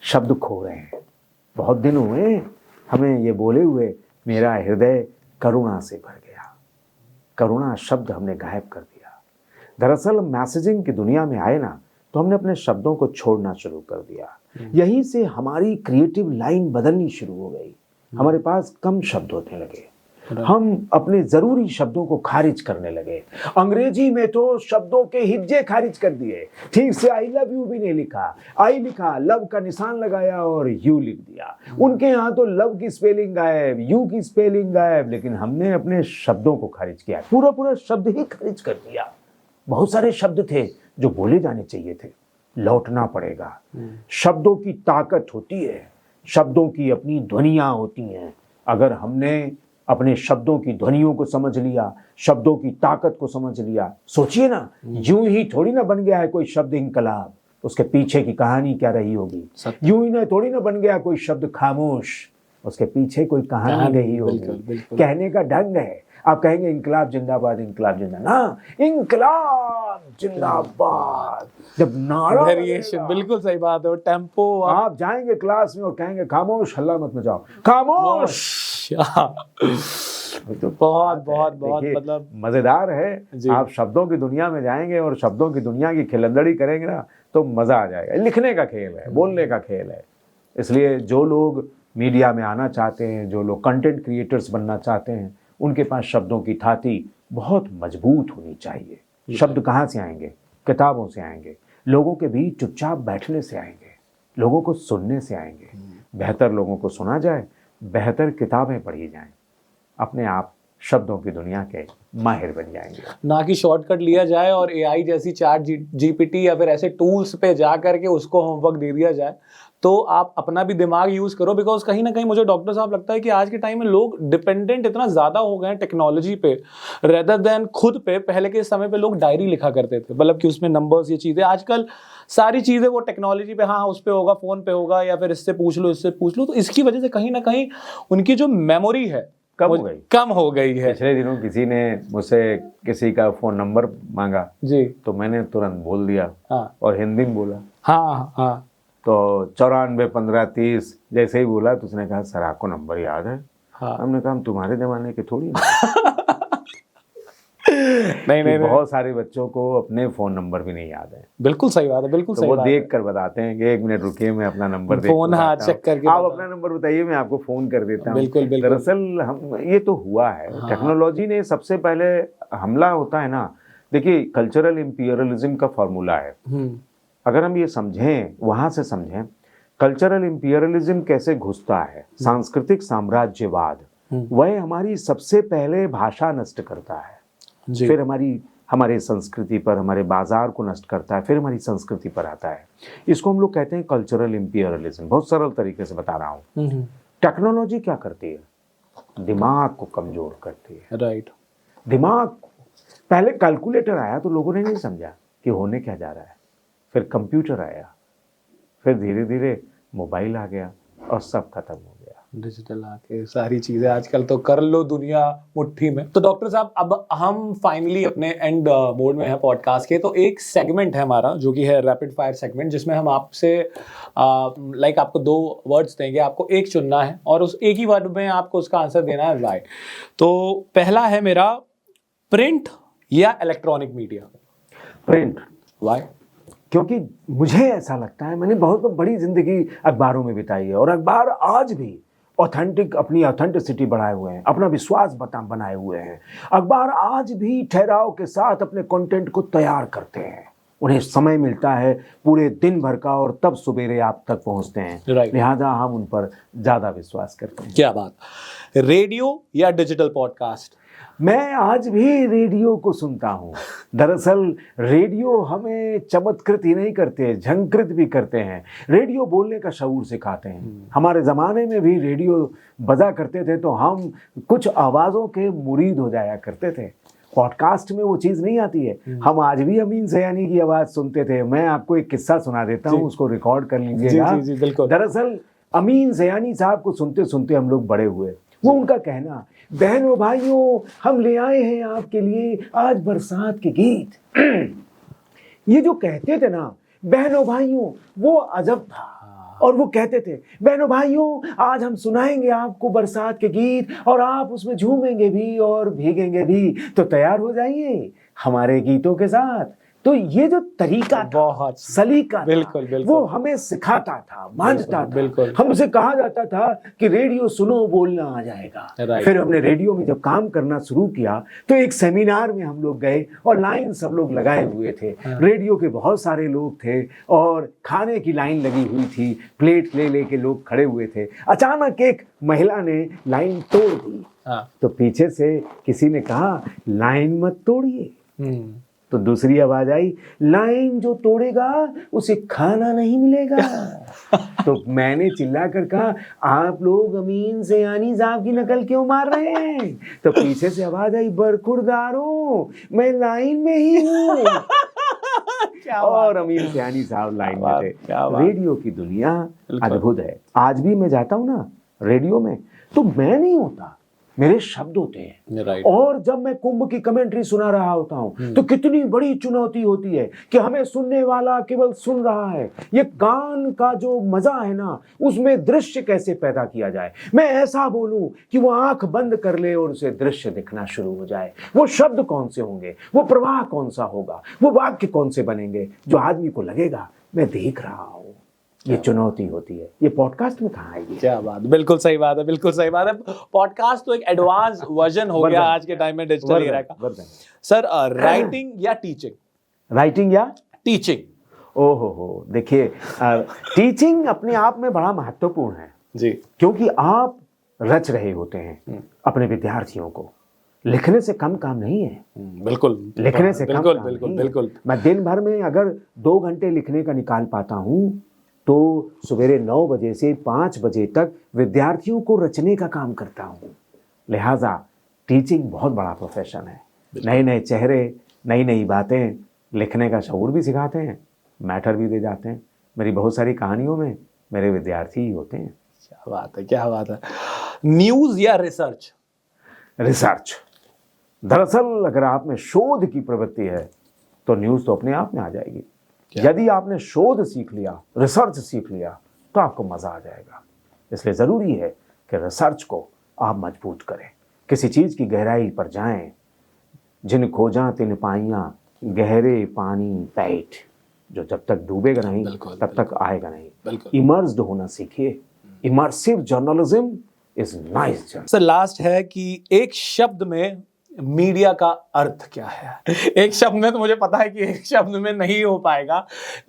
शब्द खो रहे हैं। बहुत दिन हुए हमें ये बोले हुए, मेरा हृदय करुणा से भर गया। करुणा शब्द हमने गायब कर दिया। दरअसल मैसेजिंग की दुनिया में आए ना तो हमने अपने शब्दों को छोड़ना शुरू कर दिया। यहीं से हमारी क्रिएटिव लाइन बदलनी शुरू हो गई। हमारे पास कम शब्द होने लगे, हम अपने जरूरी शब्दों को खारिज करने लगे। अंग्रेजी में तो शब्दों के हिज्जे खारिज कर दिए, ठीक से आई लव यू भी नहीं लिखा, आई लिखा, लव का निशान लगाया और यू लिख दिया। उनके यहाँ तो लव की स्पेलिंग गायब, यू की स्पेलिंग गायब, लेकिन हमने अपने शब्दों को खारिज किया, पूरा शब्द ही खारिज कर दिया। बहुत सारे शब्द थे जो बोले जाने चाहिए थे, लौटना पड़ेगा। शब्दों की ताकत होती है, शब्दों की अपनी ध्वनियां होती हैं। अगर हमने अपने शब्दों की ध्वनियों को समझ लिया, शब्दों की ताकत को समझ लिया, सोचिए ना, यूं ही थोड़ी ना बन गया है कोई शब्द इनकलाब, उसके पीछे की कहानी क्या रही होगी। यूं ही ना थोड़ी ना बन गया कोई शब्द खामोश, उसके पीछे कोई कहानी रही होगी। कहने का ढंग है। आप कहेंगे इंकलाब जिंदाबाद, इंकलाब जिंदाबाद, ना, इंकलाब जिंदाबाद जब नारा वेरिएशन, बिल्कुल सही बात है। और टेम्पो, आप जाएंगे क्लास में और कहेंगे खामोश, हल्ला मत मचाओ, खामोश। तो बहुत मतलब मजेदार है। आप शब्दों की दुनिया में जाएंगे और शब्दों की दुनिया की खिलंदड़ी करेंगे ना तो मजा आ जाएगा। लिखने का खेल है, बोलने का खेल है। इसलिए जो लोग मीडिया में आना चाहते हैं, जो लोग कंटेंट क्रिएटर्स बनना चाहते हैं, उनके पास शब्दों की थाती बहुत मजबूत होनी चाहिए। शब्द कहाँ से आएंगे? किताबों से आएंगे, लोगों के बीच चुपचाप बैठने से आएंगे, लोगों को सुनने से आएंगे। बेहतर लोगों को सुना जाए, बेहतर किताबें पढ़ी जाएं, अपने आप शब्दों की दुनिया के माहिर बन जाएंगे। ना कि शॉर्टकट लिया जाए और एआई जैसी चैट जीपीटी या फिर ऐसे टूल्स पे जा करके उसको होमवर्क दे दिया जाए। तो आप अपना भी दिमाग यूज करो, बिकॉज कहीं ना कहीं मुझे डॉक्टर साहब लगता है कि आज के टाइम में लोग डिपेंडेंट इतना ज्यादा हो गए हैं टेक्नोलॉजी पे रेदर देन खुद पे। पहले के समय पे लोग डायरी लिखा करते थे, मतलब कि उसमें नंबर्स, ये चीजें। आजकल सारी चीजें वो टेक्नोलॉजी पे, हाँ उस पे होगा, फोन पे होगा, या फिर इससे पूछ लो, इससे पूछ लो। तो इसकी वजह से कहीं ना कहीं उनकी जो मेमोरी है कम हो गई है। पिछले दिनों किसी ने मुझसे किसी का फोन नंबर मांगा जी, तो मैंने तुरंत बोल दिया। हाँ। और हिंदी में बोला। हाँ। तो 94 15 30 जैसे ही बोला तो उसने कहा सर आपको नंबर याद है? हाँ। हमने कहा हम तुम्हारे जमाने के थोड़ी नहीं, बहुत सारे बच्चों को अपने फोन नंबर भी नहीं याद है। बिल्कुल सही बात है, बिल्कुल सही बात है। वो देख कर बताते हैं कि 1 मिनट रुकिए, मैं अपना नंबर फोन हाथ चेक करके, आप अपना नंबर बताइए, मैं आपको फोन कर देता हूँ। बिल्कुल। दरअसल हम ये तो हुआ है, टेक्नोलॉजी ने सबसे पहले हमला होता है ना। देखिए कल्चरल इंपीरियलिज्म का फॉर्मूला है, अगर हम ये समझें, वहां से समझें कल्चरल इंपीरियलिज्म कैसे घुसता है। सांस्कृतिक साम्राज्यवाद वह हमारी सबसे पहले भाषा नष्ट करता है, फिर हमारे संस्कृति पर, हमारे बाजार को नष्ट करता है, फिर हमारी संस्कृति पर आता है। इसको हम लोग कहते हैं कल्चरल इंपीरियलिज्म। बहुत सरल तरीके से बता रहा हूँ। टेक्नोलॉजी क्या करती है? दिमाग को कमजोर करती है। राइट। दिमाग, पहले कैलकुलेटर आया तो लोगों ने नहीं समझा कि होने क्या जा रहा है, फिर कंप्यूटर आया, फिर धीरे धीरे मोबाइल आ गया और सब खत्म हो गया। डिजिटल आके सारी चीजें आजकल तो कर लो दुनिया मुट्ठी में। तो डॉक्टर साहब अब हम फाइनली अपने एंड मोड में हैं पॉडकास्ट के, तो एक सेगमेंट है हमारा जो कि है रैपिड फायर सेगमेंट, जिसमें हम आपसे आपको 2 वर्ड्स देंगे, आपको एक चुनना है और उस एक ही वर्ड में आपको उसका आंसर देना है वाई। तो पहला है मेरा, प्रिंट या इलेक्ट्रॉनिक मीडिया? प्रिंट। वाई? क्योंकि मुझे ऐसा लगता है, मैंने बहुत बड़ी जिंदगी अखबारों में बिताई है और अखबार आज भी ऑथेंटिक, अपनी ऑथेंटिसिटी बढ़ाए हुए हैं, अपना विश्वास बनाए हुए हैं। अखबार आज भी ठहराव के साथ अपने कंटेंट को तैयार करते हैं, उन्हें समय मिलता है पूरे दिन भर का और तब सवेरे आप तक पहुंचते हैं, लिहाजा हम उन पर ज्यादा विश्वास करते हैं। क्या बात। रेडियो या डिजिटल पॉडकास्ट? मैं आज भी रेडियो को सुनता हूँ। दरअसल रेडियो हमें चमत्कृत ही नहीं करते, झंकृत भी करते हैं। रेडियो बोलने का शऊर सिखाते हैं। हमारे ज़माने में भी रेडियो बजा करते थे तो हम कुछ आवाज़ों के मुरीद हो जाया करते थे। पॉडकास्ट में वो चीज़ नहीं आती है। हम आज भी अमीन सयानी की आवाज़ सुनते थे। मैं आपको एक किस्सा सुना देता हूँ, उसको रिकॉर्ड कर लीजिएगा। दरअसल अमीन सयानी साहब को सुनते सुनते हम लोग बड़े हुए। वो उनका कहना, बहनों भाइयों हम ले आए हैं आपके लिए आज बरसात के गीत। ये जो कहते थे ना बहनों भाइयों, वो अजब था। और वो कहते थे, बहनों भाइयों आज हम सुनाएंगे आपको बरसात के गीत और आप उसमें झूमेंगे भी और भीगेंगे भी, तो तैयार हो जाइए हमारे गीतों के साथ। तो ये जो तरीका बहुत सलीका था, बिल्कुल, वो हमें सिखाता था, बांधता था। हमसे कहा जाता था कि रेडियो सुनो बोलना आ जाएगा। फिर हमने रेडियो में जब काम करना शुरू किया तो एक सेमिनार में हम लोग गए और लाइन सब लोग लगाए हुए थे। रेडियो के बहुत सारे लोग थे और खाने की लाइन लगी हुई थी, प्लेट ले लेके लोग खड़े हुए थे। अचानक एक महिला ने लाइन तोड़ दी। तो पीछे से किसी ने कहा, लाइन मत तोड़िए। तो दूसरी आवाज आई, लाइन जो तोड़ेगा उसे खाना नहीं मिलेगा। तो मैंने चिल्लाकर कहा, आप लोग अमीन सयानी साहब की नकल क्यों मार रहे हैं? तो पीछे से आवाज आई, बरखुरदारों मैं लाइन में ही हूँ। और अमीन सयानी साहब लाइन में थे। रेडियो की दुनिया अद्भुत है। आज भी मैं जाता हूँ ना रेडियो में, तो मैं नहीं होता, मेरे शब्द होते हैं। और जब मैं कुंभ की कमेंट्री सुना रहा होता हूँ तो कितनी बड़ी चुनौती होती है कि हमें सुनने वाला केवल सुन रहा है। ये गान का जो मजा है ना, उसमें दृश्य कैसे पैदा किया जाए। मैं ऐसा बोलूं कि वो आंख बंद कर ले और उसे दृश्य दिखना शुरू हो जाए। वो शब्द कौन से होंगे, वो प्रवाह कौन सा होगा, वो वाक्य कौन से बनेंगे जो आदमी को लगेगा मैं देख रहा हूँ। ये चुनौती होती है, ये पॉडकास्ट में कहाँ आएगी। क्या बात, बिल्कुल सही बात है, बिल्कुल सही बात है। पॉडकास्ट तो एक एडवांस वर्जन हो गया आज के टाइम में डिजिटल एरा का। सर राइटिंग या टीचिंग? राइटिंग या टीचिंग? ओहो देखिए, टीचिंग अपने आप में बड़ा महत्वपूर्ण है जी, क्योंकि आप रच रहे होते हैं अपने विद्यार्थियों को। लिखने से कम काम नहीं है। बिल्कुल, लिखने से बिल्कुल, कम बिल्कुल, काम बिल्कुल। नहीं है। मैं दिन भर में अगर 2 घंटे लिखने का निकाल पाता हूँ तो सवेरे 9 बजे से 5 बजे तक विद्यार्थियों को रचने का काम करता हूँ। लिहाजा टीचिंग बहुत बड़ा प्रोफेशन है। नए नए चेहरे, नई नई बातें, लिखने का शऊर भी सिखाते हैं, मैटर भी दे जाते हैं। मेरी बहुत सारी कहानियों में मेरे विद्यार्थी ही होते हैं। क्या बात है, क्या बात है। न्यूज़ या रिसर्च? रिसर्च। दरअसल अगर आप में शोध की प्रवृत्ति है तो न्यूज़ तो अपने आप में आ जाएगी। यदि आपने शोध सीख लिया, रिसर्च सीख लिया, तो आपको मजा आ जाएगा। इसलिए जरूरी है कि रिसर्च को आप मजबूत करें, किसी चीज की गहराई पर जाएं। जिन खोजा तिन पाइयां गहरे पानी पैठ, जो जब तक डूबेगा नहीं तब तक आएगा नहीं। इमर्स्ड होना सीखिए। Immersive journalism is nice. Sir last है कि एक शब्द में मीडिया का अर्थ क्या है? एक शब्द में तो मुझे पता है कि एक शब्द में नहीं हो पाएगा,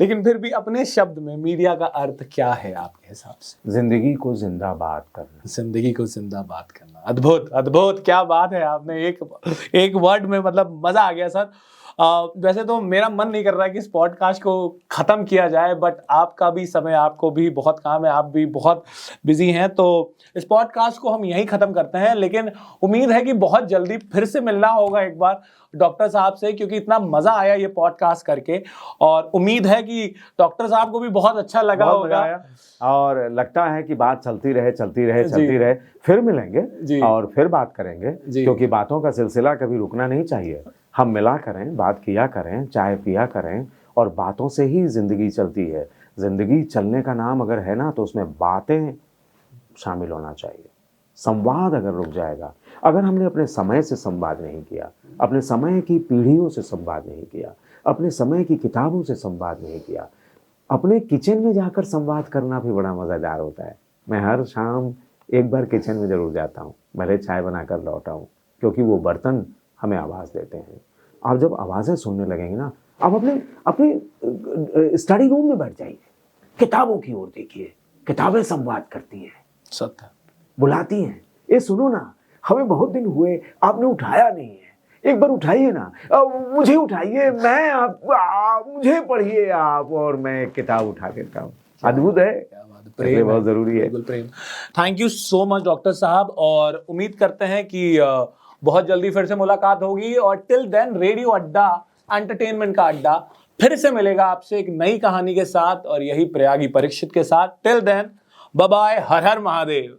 लेकिन फिर भी अपने शब्द में मीडिया का अर्थ क्या है आपके हिसाब से? जिंदगी को जिंदाबाद करना। जिंदगी को जिंदाबाद करना। अद्भुत, अद्भुत, क्या बात है। आपने एक वर्ड में मतलब मजा आ गया सर। वैसे तो मेरा मन नहीं कर रहा है कि इस पॉडकास्ट को ख़त्म किया जाए, बट आपका भी समय, आपको भी बहुत काम है, आप भी बहुत बिजी हैं, तो इस पॉडकास्ट को हम यहीं ख़त्म करते हैं। लेकिन उम्मीद है कि बहुत जल्दी फिर से मिलना होगा एक बार डॉक्टर साहब से, क्योंकि इतना मज़ा आया ये पॉडकास्ट करके, और उम्मीद है कि डॉक्टर साहब को भी बहुत अच्छा लगा होगा। और लगता है कि बात चलती रहे, फिर मिलेंगे और फिर बात करेंगे, क्योंकि बातों का सिलसिला कभी रुकना नहीं चाहिए। हम मिला करें, बात किया करें, चाय पिया करें, और बातों से ही जिंदगी चलती है। जिंदगी चलने का नाम अगर है ना, तो उसमें बातें शामिल होना चाहिए। संवाद अगर रुक जाएगा, अगर हमने अपने समय से संवाद नहीं किया, अपने समय की पीढ़ियों से संवाद नहीं किया, अपने समय की किताबों से संवाद नहीं किया, अपने किचन में जाकर संवाद करना भी बड़ा मज़ेदार होता है। मैं हर शाम एक बार किचन में ज़रूर जाता हूँ, भले चाय बनाकर लौटा हूँ, क्योंकि वो बर्तन हमें आवाज़ देते हैं। आप जब आवाज़ें सुनने लगेंगे ना, आप अपने स्टडी रूम में बैठ जाइए, किताबों की ओर देखिए। किताबें संवाद करती हैं, सत्य बुलाती हैं, ये सुनो ना, हमें बहुत दिन हुए आपने उठाया नहीं है, एक बार उठाइए ना, मुझे उठाइए, मुझे पढ़िए आप, और मैं एक किताब उठा देता हूँ। अद्भुत है, प्रेम बहुत जरूरी है। बिल्कुल Prem. Thank you so much doctor साहब, और उम्मीद करते हैं कि बहुत जल्दी फिर से मुलाकात होगी, और टिल देन रेडियो अड्डा, एंटरटेनमेंट का अड्डा फिर से मिलेगा आपसे एक नई कहानी के साथ, और यही प्रयागी परीक्षित के साथ। टिल देन बाय बाय, हर हर महादेव।